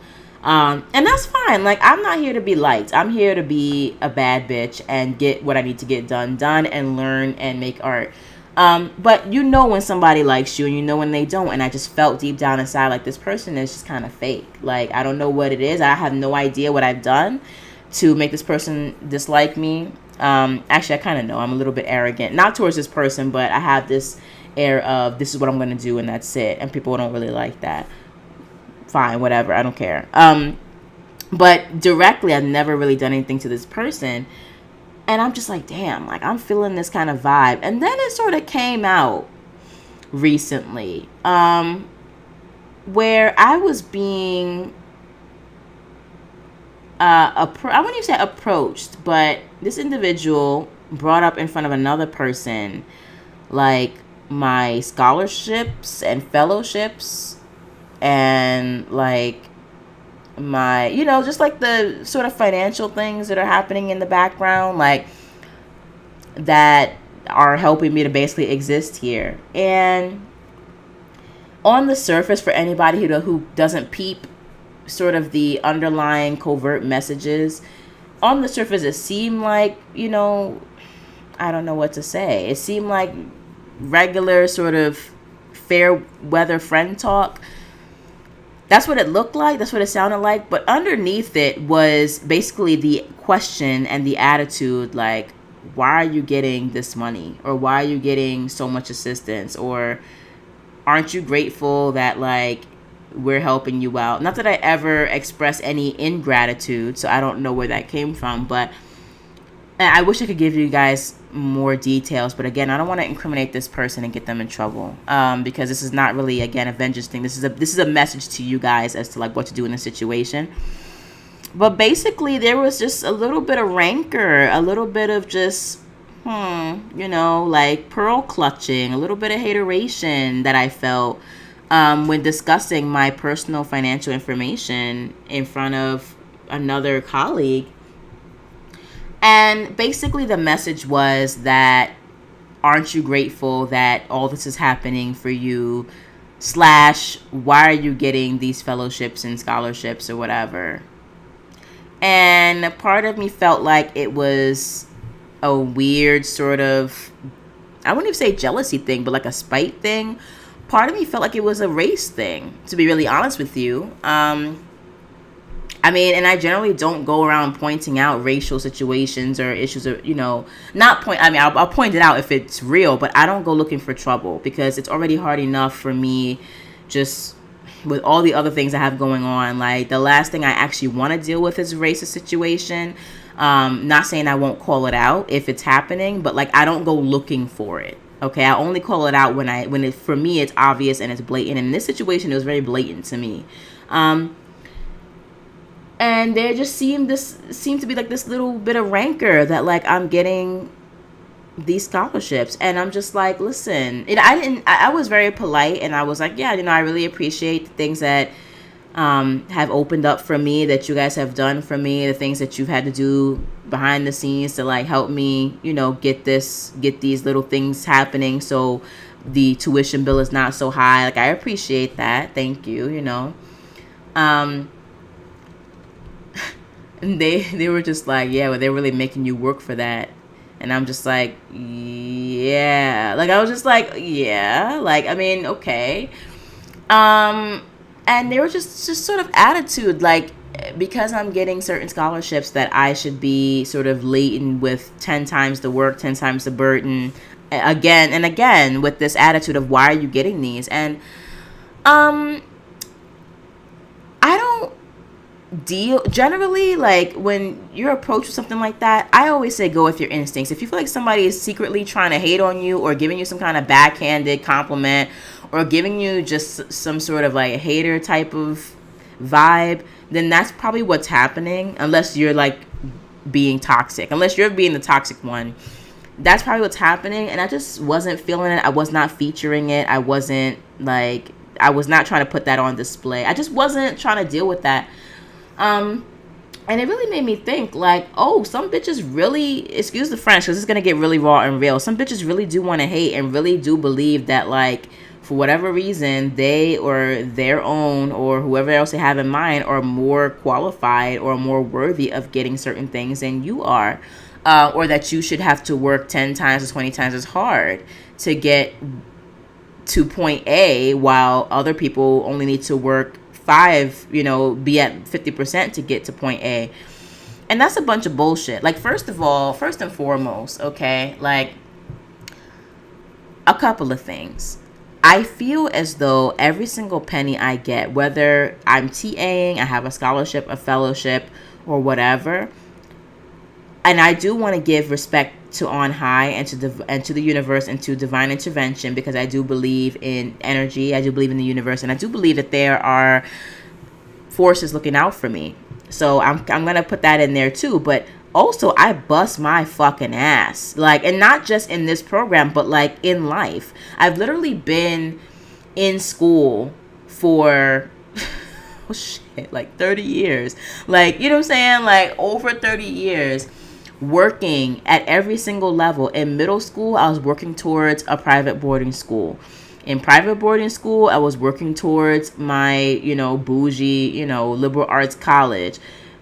And that's fine. Like, I'm not here to be liked. I'm here to be a bad bitch and get what I need to get done and learn and make art. But you know when somebody likes you and you know when they don't. And I just felt deep down inside like this person is just kind of fake. Like, I don't know what it is. I have no idea what I've done to make this person dislike me. Actually, I kind of know. I'm a little bit arrogant. Not towards this person, but I have this air of this is what I'm going to do and that's it. And people don't really like that. Fine, whatever. I don't care. But directly, I've never really done anything to this person. And I'm just like, damn, like I'm feeling this kind of vibe. And then it sort of came out recently where I was being, I wouldn't even say approached, but this individual brought up in front of another person, like my scholarships and fellowships and like my, you know, just like the sort of financial things that are happening in the background, like that are helping me to basically exist here. And on the surface, for anybody who doesn't peep sort of the underlying covert messages, on the surface it seemed like, you know, I don't know what to say. It seemed like regular sort of fair weather friend talk. That's what it looked like. That's what it sounded like. But underneath it was basically the question and the attitude, like, why are you getting this money? Or why are you getting so much assistance? Or aren't you grateful that, like, we're helping you out? Not that I ever express any ingratitude, so I don't know where that came from. But I wish I could give you guys more details, but again, I don't want to incriminate this person and get them in trouble, because this is not really, again, a vengeance thing. This is a message to you guys as to like what to do in a situation. But basically, there was just a little bit of rancor, a little bit of just, you know, like pearl clutching, a little bit of hateration that I felt when discussing my personal financial information in front of another colleague. And basically the message was that, aren't you grateful that all this is happening for you? / why are you getting these fellowships and scholarships or whatever? And part of me felt like it was a weird sort of, I wouldn't even say jealousy thing, but like a spite thing. Part of me felt like it was a race thing, to be really honest with you. I mean, and I generally don't go around pointing out racial situations or issues, or, you know, I'll point it out if it's real, but I don't go looking for trouble because it's already hard enough for me just with all the other things I have going on. Like, the last thing I actually want to deal with is a racist situation. Not saying I won't call it out if it's happening, but like, I don't go looking for it. Okay, I only call it out when for me it's obvious and it's blatant. And in this situation, it was very blatant to me. And there just seemed to be like this little bit of rancor that like I'm getting these scholarships, and I'm just like, listen, I was very polite, and I was like, yeah, you know, I really appreciate the things that have opened up for me, that you guys have done for me, the things that you've had to do behind the scenes to like help me, you know, get these little things happening so the tuition bill is not so high. Like, I appreciate that, thank you, you know. And they were just like, yeah, well, they're really making you work for that. And I'm just like, yeah. Like, I was just like, yeah. Like, I mean, okay. And they were just sort of attitude, like, because I'm getting certain scholarships that I should be sort of laden with 10 times the work, 10 times the burden, again and again, with this attitude of, why are you getting these? And I don't deal generally, like when you're approached with something like that, I always say go with your instincts. If you feel like somebody is secretly trying to hate on you or giving you some kind of backhanded compliment or giving you just some sort of like hater type of vibe, then that's probably what's happening. Unless you're like being toxic, unless you're being the toxic one, that's probably what's happening. And I just wasn't feeling it. I was not featuring it. I was not trying to put that on display. I just wasn't trying to deal with that. And it really made me think, like, oh, some bitches really, excuse the French, because it's going to get really raw and real. Some bitches really do want to hate and really do believe that, like, for whatever reason, they or their own or whoever else they have in mind are more qualified or more worthy of getting certain things than you are. Or that you should have to work 10 times or 20 times as hard to get to point A, while other people only need to work 5, be at 50% to get to point A. And that's a bunch of bullshit. Like, first and foremost, okay, like, a couple of things. I feel as though every single penny I get, whether I'm TAing, I have a scholarship, a fellowship, or whatever, and I do want to give respect to on high and to the universe and to divine intervention, because I do believe in energy, I do believe in the universe, and I do believe that there are forces looking out for me. So I'm gonna put that in there too. But also, I bust my fucking ass, like, and not just in this program, but like in life. I've literally been in school for oh shit, like 30 years, like, you know what I'm saying, like over 30 years. Working at every single level. In middle school, I was working towards a private boarding school. In private boarding school, I was working towards my, bougie, liberal arts college.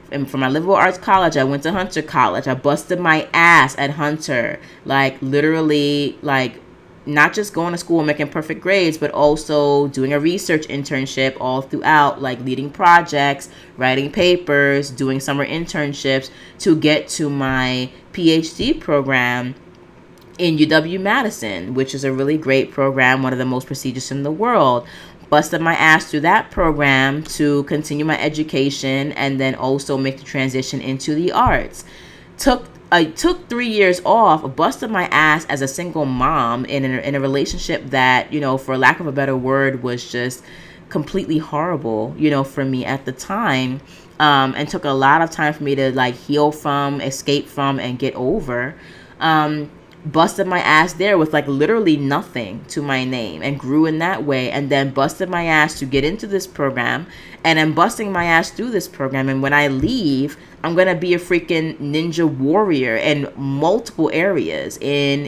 And for my liberal arts college, I went to Hunter College. I busted my ass at Hunter. Like, literally, like, not just going to school and making perfect grades, but also doing a research internship all throughout, like leading projects, writing papers, doing summer internships to get to my PhD program in UW-Madison, which is a really great program, one of the most prestigious in the world. Busted my ass through that program to continue my education and then also make the transition into the arts. I took 3 years off, busted my ass as a single mom in a relationship that, for lack of a better word, was just completely horrible, for me at the time, and took a lot of time for me to like heal from, escape from, and get over. Busted my ass there with like literally nothing to my name and grew in that way, and then busted my ass to get into this program, and I'm busting my ass through this program, and when I leave, I'm gonna be a freaking ninja warrior in multiple areas, in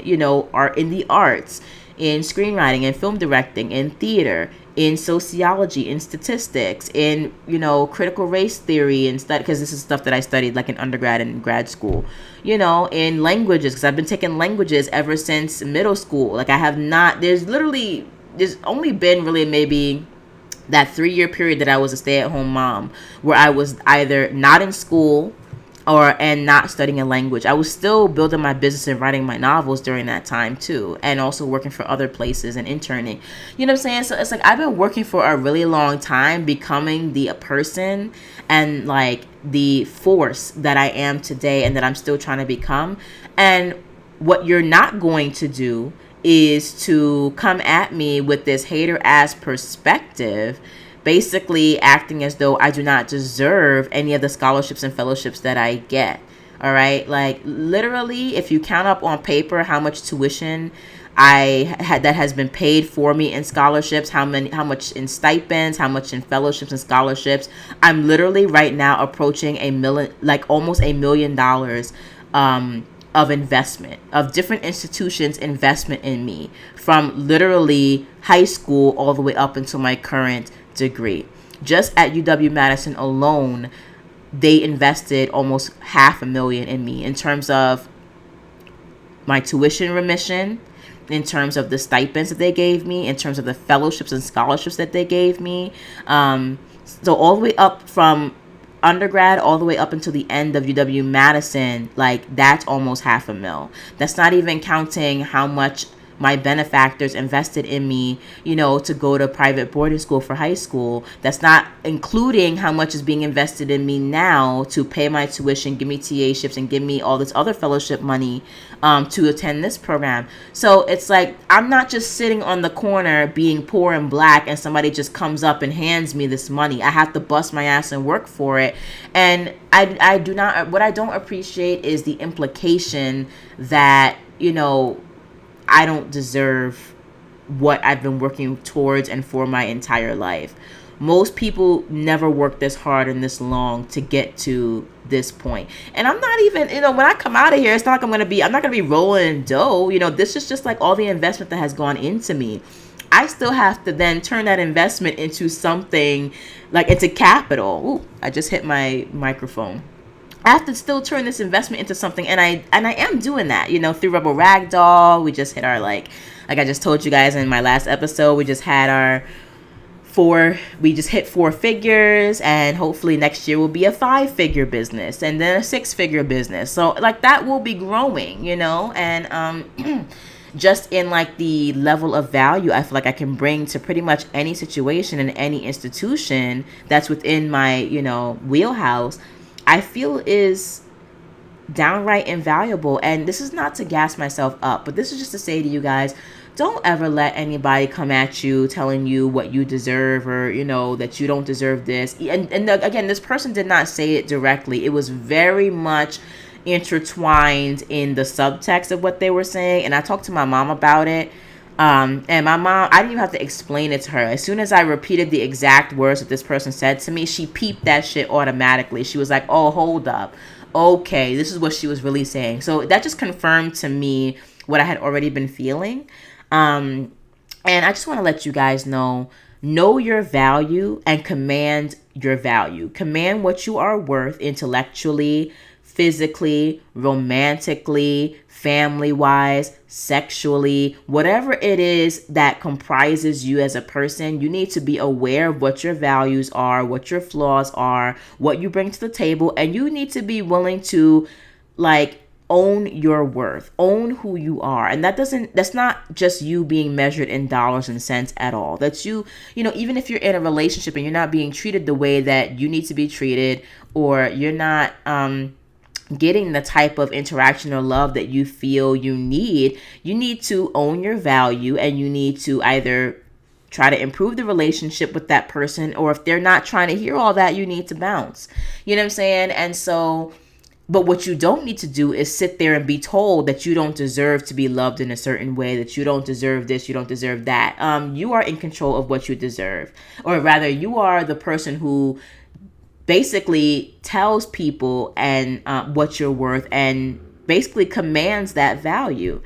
art, in the arts, in screenwriting, in film directing, in theater, in sociology, in statistics, in critical race theory and stuff, because this is stuff that I studied like in undergrad and grad school, in languages, because I've been taking languages ever since middle school. Like, I have not, there's only been really maybe that 3-year period that I was a stay-at-home mom where I was either not in school and not studying a language. I was still building my business and writing my novels during that time too, and also working for other places and interning. You know what I'm saying? So it's like I've been working for a really long time, becoming the person and like the force that I am today and that I'm still trying to become. And what you're not going to do is to come at me with this hater ass perspective, basically acting as though I do not deserve any of the scholarships and fellowships that I get. All right. Like, literally, if you count up on paper how much tuition I had that has been paid for me in scholarships, how much in stipends, how much in fellowships and scholarships, I'm literally right now approaching almost $1 million of investment, of different institutions' investment in me, from literally high school all the way up until my current degree. Just at UW-Madison alone, they invested almost $500,000 in me in terms of my tuition remission, in terms of the stipends that they gave me, in terms of the fellowships and scholarships that they gave me. So all the way up from undergrad all the way up until the end of UW-Madison, like, that's almost $500,000. That's not even counting how much my benefactors invested in me, to go to private boarding school for high school. That's not including how much is being invested in me now to pay my tuition, give me TA-ships, and give me all this other fellowship money to attend this program. So it's like, I'm not just sitting on the corner being poor and black and somebody just comes up and hands me this money. I have to bust my ass and work for it. And what I don't appreciate is the implication that, I don't deserve what I've been working towards and for my entire life. Most people never work this hard and this long to get to this point. And I'm not even, when I come out of here, it's not like I'm not going to be rolling in dough. This is just like all the investment that has gone into me. I still have to then turn that investment into something, like into capital. Ooh, I just hit my microphone. I have to still turn this investment into something, and I am doing that, through Rebel Ragdoll. We just hit our, like I just told you guys in my last episode, we just had we just hit 4 figures, and hopefully next year will be a 5-figure business, and then a 6-figure business. So like that will be growing, and just in like the level of value I feel like I can bring to pretty much any situation and any institution that's within my, wheelhouse, I feel is downright invaluable. And this is not to gas myself up, but this is just to say to you guys, don't ever let anybody come at you telling you what you deserve, or, that you don't deserve this. And again, this person did not say it directly. It was very much intertwined in the subtext of what they were saying. And I talked to my mom about it. And my mom, I didn't even have to explain it to her. As soon as I repeated the exact words that this person said to me, she peeped that shit automatically. She was like, oh, hold up. Okay, this is what she was really saying. So that just confirmed to me what I had already been feeling. And I just want to let you guys know your value and command your value. Command what you are worth intellectually, physically, romantically, family-wise, sexually, whatever it is that comprises you as a person. You need to be aware of what your values are, what your flaws are, what you bring to the table, and you need to be willing to own your worth, own who you are. And that's not just you being measured in dollars and cents at all. That's you, even if you're in a relationship and you're not being treated the way that you need to be treated, or you're not getting the type of interaction or love that you feel you need to own your value, and you need to either try to improve the relationship with that person, or if they're not trying to hear all that, you need to bounce. You know what I'm saying? And so, but what you don't need to do is sit there and be told that you don't deserve to be loved in a certain way, that you don't deserve this, you don't deserve that. You are in control of what you deserve, or rather, you are the person who basically tells people and what you're worth, and basically commands that value.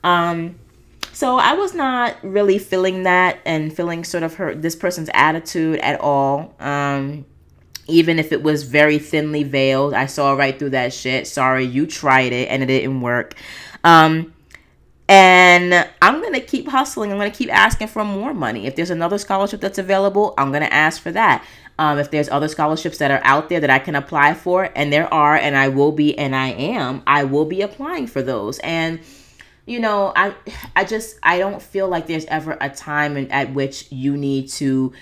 So I was not really feeling that, and feeling sort of this person's attitude at all. Even if it was very thinly veiled, I saw right through that shit. Sorry, you tried it and it didn't work. And I'm going to keep hustling. I'm going to keep asking for more money. If there's another scholarship that's available, I'm going to ask for that. If there's other scholarships that are out there that I can apply for, and there are, and I will be, and I will be applying for those. And, I don't feel like there's ever a time at which you need to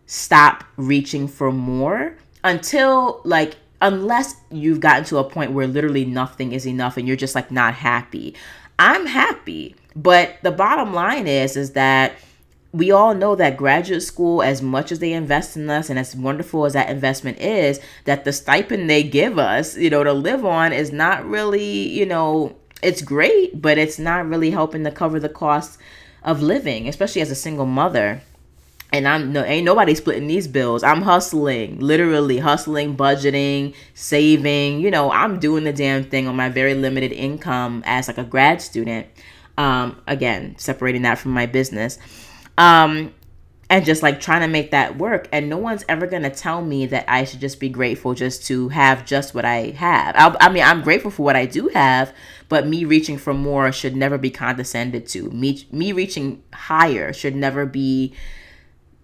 stop reaching for more unless you've gotten to a point where literally nothing is enough and you're just not happy. I'm happy, but the bottom line is that we all know that graduate school, as much as they invest in us and as wonderful as that investment is, that the stipend they give us, to live on is not really, it's great, but it's not really helping to cover the cost of living, especially as a single mother. And ain't nobody splitting these bills. I'm hustling, literally hustling, budgeting, saving. I'm doing the damn thing on my very limited income as a grad student. Again, separating that from my business. And just trying to make that work. And no one's ever going to tell me that I should just be grateful just to have just what I have. I'm grateful for what I do have, but me reaching for more should never be condescended to. Me reaching higher should never be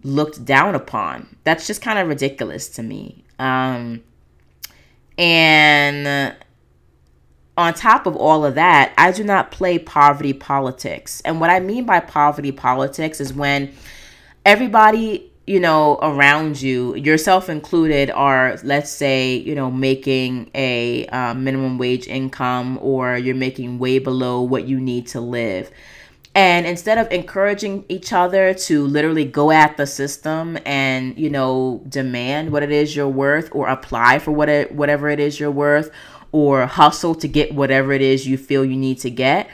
looked down upon. That's just kind of ridiculous to me. And on top of all of that, I do not play poverty politics. And what I mean by poverty politics is when everybody, around you, yourself included, are, let's say, making a minimum wage income, or you're making way below what you need to live. And instead of encouraging each other to literally go at the system and, demand what it is you're worth, or apply for whatever it is you're worth, or hustle to get whatever it is you feel you need to get,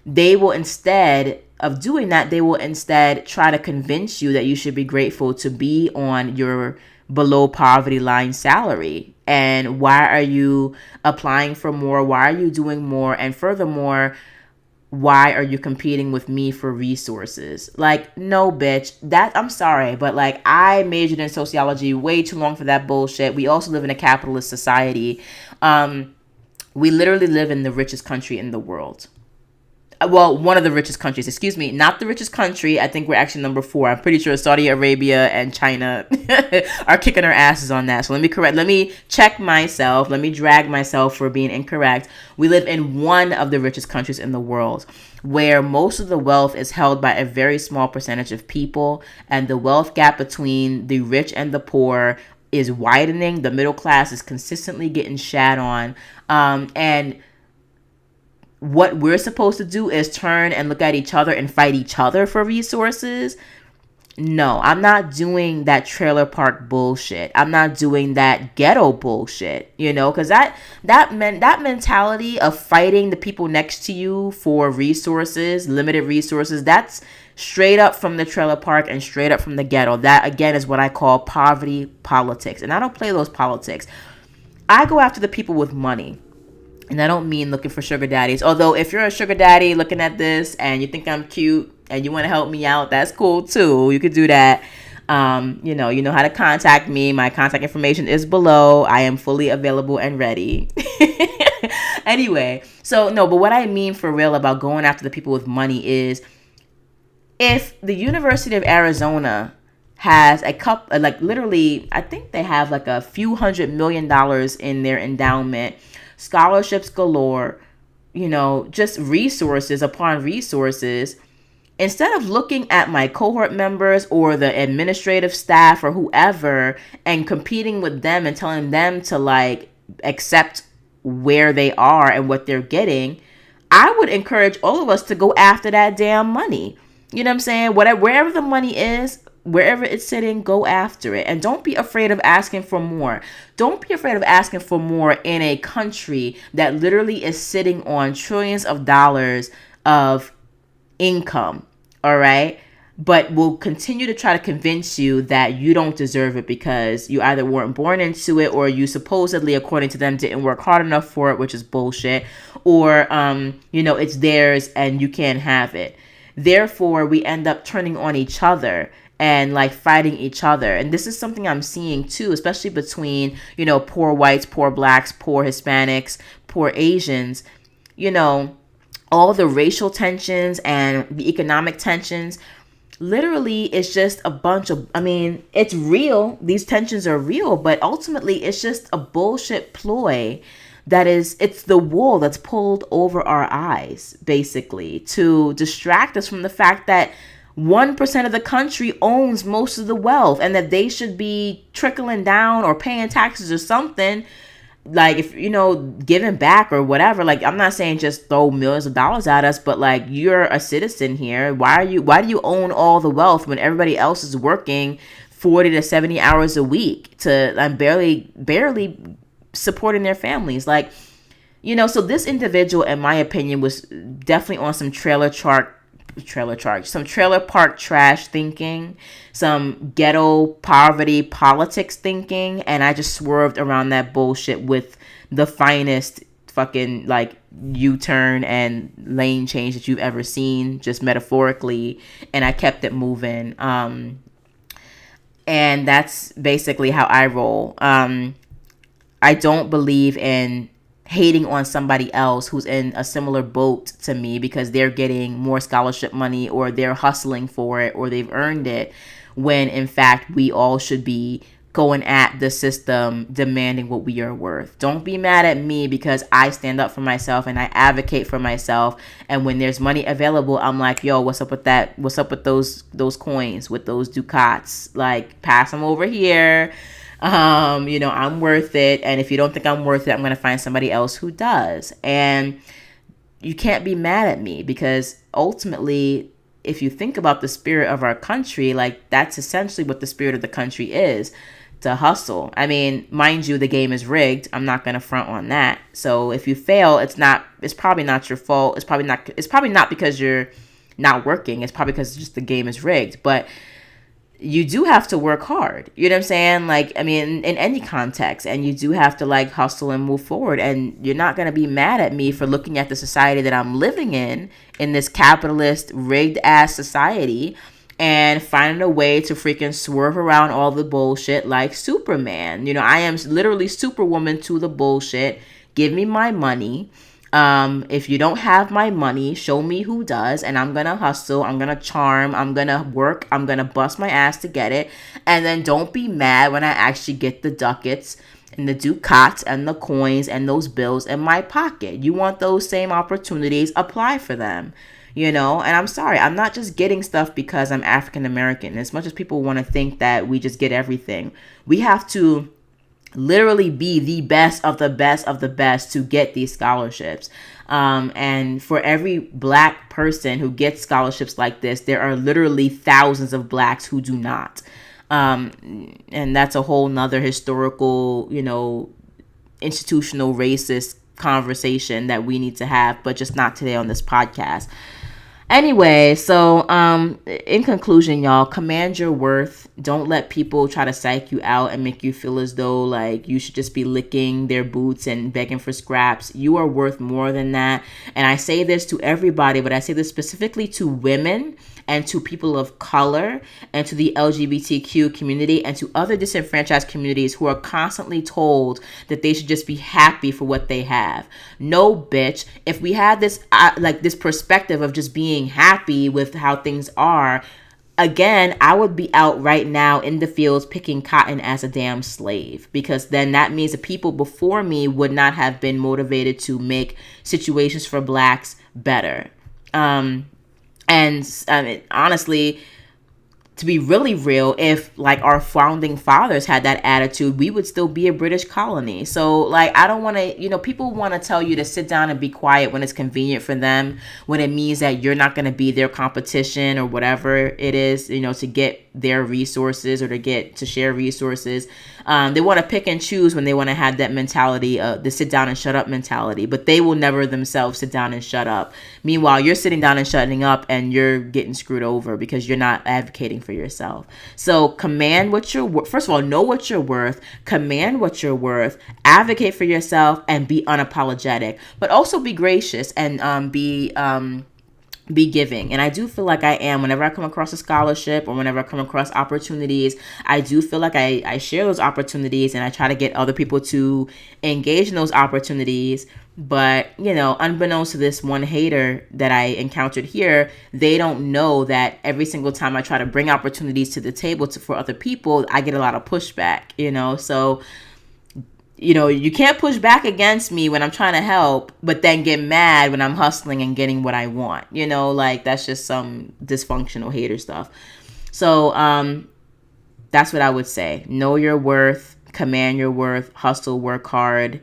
they will, instead of doing that, they will instead try to convince you that you should be grateful to be on your below poverty line salary. And why are you applying for more? Why are you doing more? And furthermore, why are you competing with me for resources? Like, no, bitch, I'm sorry, but like, I majored in sociology way too long for that bullshit. We also live in a capitalist society. We literally live in the richest country in the world. Well, one of the richest countries, excuse me, not the richest country. I think we're actually number 4. I'm pretty sure Saudi Arabia and China are kicking our asses on that. So let me check myself. Let me drag myself for being incorrect. We live in one of the richest countries in the world, where most of the wealth is held by a very small percentage of people, and the wealth gap between the rich and the poor is widening. The middle class is consistently getting shat on. And what we're supposed to do is turn and look at each other and fight each other for resources. No, I'm not doing that trailer park bullshit. I'm not doing that ghetto bullshit, because that mentality of fighting the people next to you for resources, limited resources, that's straight up from the trailer park and straight up from the ghetto. That, again, is what I call poverty politics. And I don't play those politics. I go after the people with money. And I don't mean looking for sugar daddies. Although if you're a sugar daddy looking at this and you think I'm cute and you want to help me out, that's cool too. You could do that. You know how to contact me. My contact information is below. I am fully available and ready. Anyway, so no, but what I mean for real about going after the people with money is, if the University of Arizona has a couple, like literally, I think they have like a few $100 million in their endowment, scholarships galore, just resources upon resources. Instead of looking at my cohort members or the administrative staff or whoever and competing with them and telling them to like accept where they are and what they're getting, I would encourage all of us to go after that damn money. You know what I'm saying? Wherever the money is, wherever it's sitting, go after it. And don't be afraid of asking for more. Don't be afraid of asking for more in a country that literally is sitting on trillions of dollars of income. All right. But will continue to try to convince you that you don't deserve it because you either weren't born into it, or you supposedly, according to them, didn't work hard enough for it, which is bullshit. Or, it's theirs and you can't have it. Therefore, we end up turning on each other and like fighting each other. And this is something I'm seeing too, especially between, poor whites, poor blacks, poor Hispanics, poor Asians, all the racial tensions and the economic tensions. Literally, it's just a bunch of, it's real. These tensions are real, but ultimately it's just a bullshit ploy it's the wool that's pulled over our eyes, basically, to distract us from the fact that 1% of the country owns most of the wealth, and that they should be trickling down or paying taxes or something, like, if giving back or whatever. Like, I'm not saying just throw millions of dollars at us, but like, you're a citizen here. Why do you own all the wealth when everybody else is working 40 to 70 hours a week to barely supporting their families? Like, so this individual, in my opinion, was definitely on some trailer park trash thinking, some ghetto poverty politics thinking, and I just swerved around that bullshit with the finest fucking like U-turn and lane change that you've ever seen, just metaphorically, and I kept it moving. And that's basically how I roll. I don't believe in hating on somebody else who's in a similar boat to me because they're getting more scholarship money or they're hustling for it or they've earned it, when in fact we all should be going at the system, demanding what we are worth. Don't be mad at me because I stand up for myself and I advocate for myself. And when there's money available, I'm like, yo, what's up with that? What's up with those coins, with those ducats? Like, pass them over here. I'm worth it. And if you don't think I'm worth it, I'm going to find somebody else who does. And you can't be mad at me because ultimately, if you think about the spirit of our country, like that's essentially what the spirit of the country is, to hustle. I mean, mind you, the game is rigged. I'm not going to front on that. So if you fail, it's probably not your fault. It's probably not because you're not working. It's probably because just the game is rigged. But you do have to work hard. You know what I'm saying? Like, I mean, in any context, and you do have to like hustle and move forward. And you're not going to be mad at me for looking at the society that I'm living in this capitalist rigged ass society, and finding a way to freaking swerve around all the bullshit like Superman. I am literally Superwoman to the bullshit. Give me my money. If you don't have my money, show me who does, and I'm gonna hustle, I'm gonna charm, I'm gonna work, I'm gonna bust my ass to get it, and then don't be mad when I actually get the ducats and the ducats and the coins and those bills in my pocket. You want those same opportunities, apply for them. And I'm sorry, I'm not just getting stuff because I'm African American. As much as people want to think that we just get everything, we have to literally be the best of the best of the best to get these scholarships. And for every Black person who gets scholarships like this, there are literally thousands of Blacks who do not. And that's a whole nother historical, institutional racist conversation that we need to have, but just not today on this podcast. Anyway, so in conclusion, y'all, command your worth. Don't let people try to psych you out and make you feel as though like you should just be licking their boots and begging for scraps. You are worth more than that. And I say this to everybody, but I say this specifically to women and to people of color and to the LGBTQ community and to other disenfranchised communities who are constantly told that they should just be happy for what they have. No, bitch. If we had this this perspective of just being happy with how things are, again, I would be out right now in the fields picking cotton as a damn slave, because then that means the people before me would not have been motivated to make situations for Blacks better. And I mean, honestly, to be really real, if like our founding fathers had that attitude, we would still be a British colony. So like, I don't want to, people want to tell you to sit down and be quiet when it's convenient for them, when it means that you're not going to be their competition or whatever it is, to get their resources or to share resources. They want to pick and choose when they want to have that mentality, the sit down and shut up mentality, but they will never themselves sit down and shut up. Meanwhile, you're sitting down and shutting up and you're getting screwed over because you're not advocating for yourself. So command what you're worth. First of all, know what you're worth, command what you're worth, advocate for yourself, and be unapologetic, but also be gracious and be giving. And I do feel like I am. Whenever I come across a scholarship or whenever I come across opportunities, I do feel like I share those opportunities and I try to get other people to engage in those opportunities. But, unbeknownst to this one hater that I encountered here, they don't know that every single time I try to bring opportunities to the table for other people, I get a lot of pushback, So, you can't push back against me when I'm trying to help, but then get mad when I'm hustling and getting what I want. That's just some dysfunctional hater stuff. So that's what I would say. Know your worth, command your worth, hustle, work hard,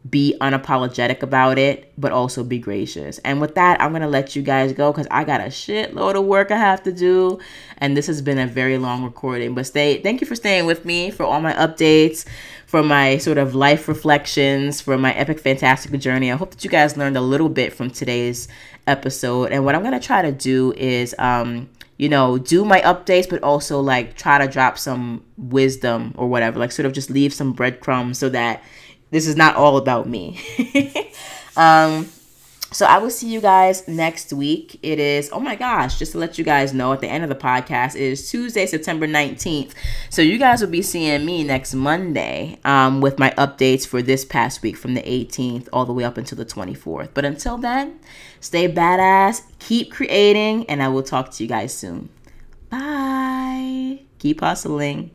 be unapologetic about it, but also be gracious. And with that, I'm going to let you guys go because I got a shitload of work I have to do. And this has been a very long recording. But thank you for staying with me for all my updates, for my sort of life reflections, for my epic, fantastic journey. I hope that you guys learned a little bit from today's episode. And what I'm going to try to do is, do my updates, but also like try to drop some wisdom or whatever, like sort of just leave some breadcrumbs so that this is not all about me. So I will see you guys next week. It is, oh my gosh, just to let you guys know, at the end of the podcast, it is Tuesday, September 19th. So you guys will be seeing me next Monday with my updates for this past week from the 18th all the way up until the 24th. But until then, stay badass, keep creating, and I will talk to you guys soon. Bye. Keep hustling.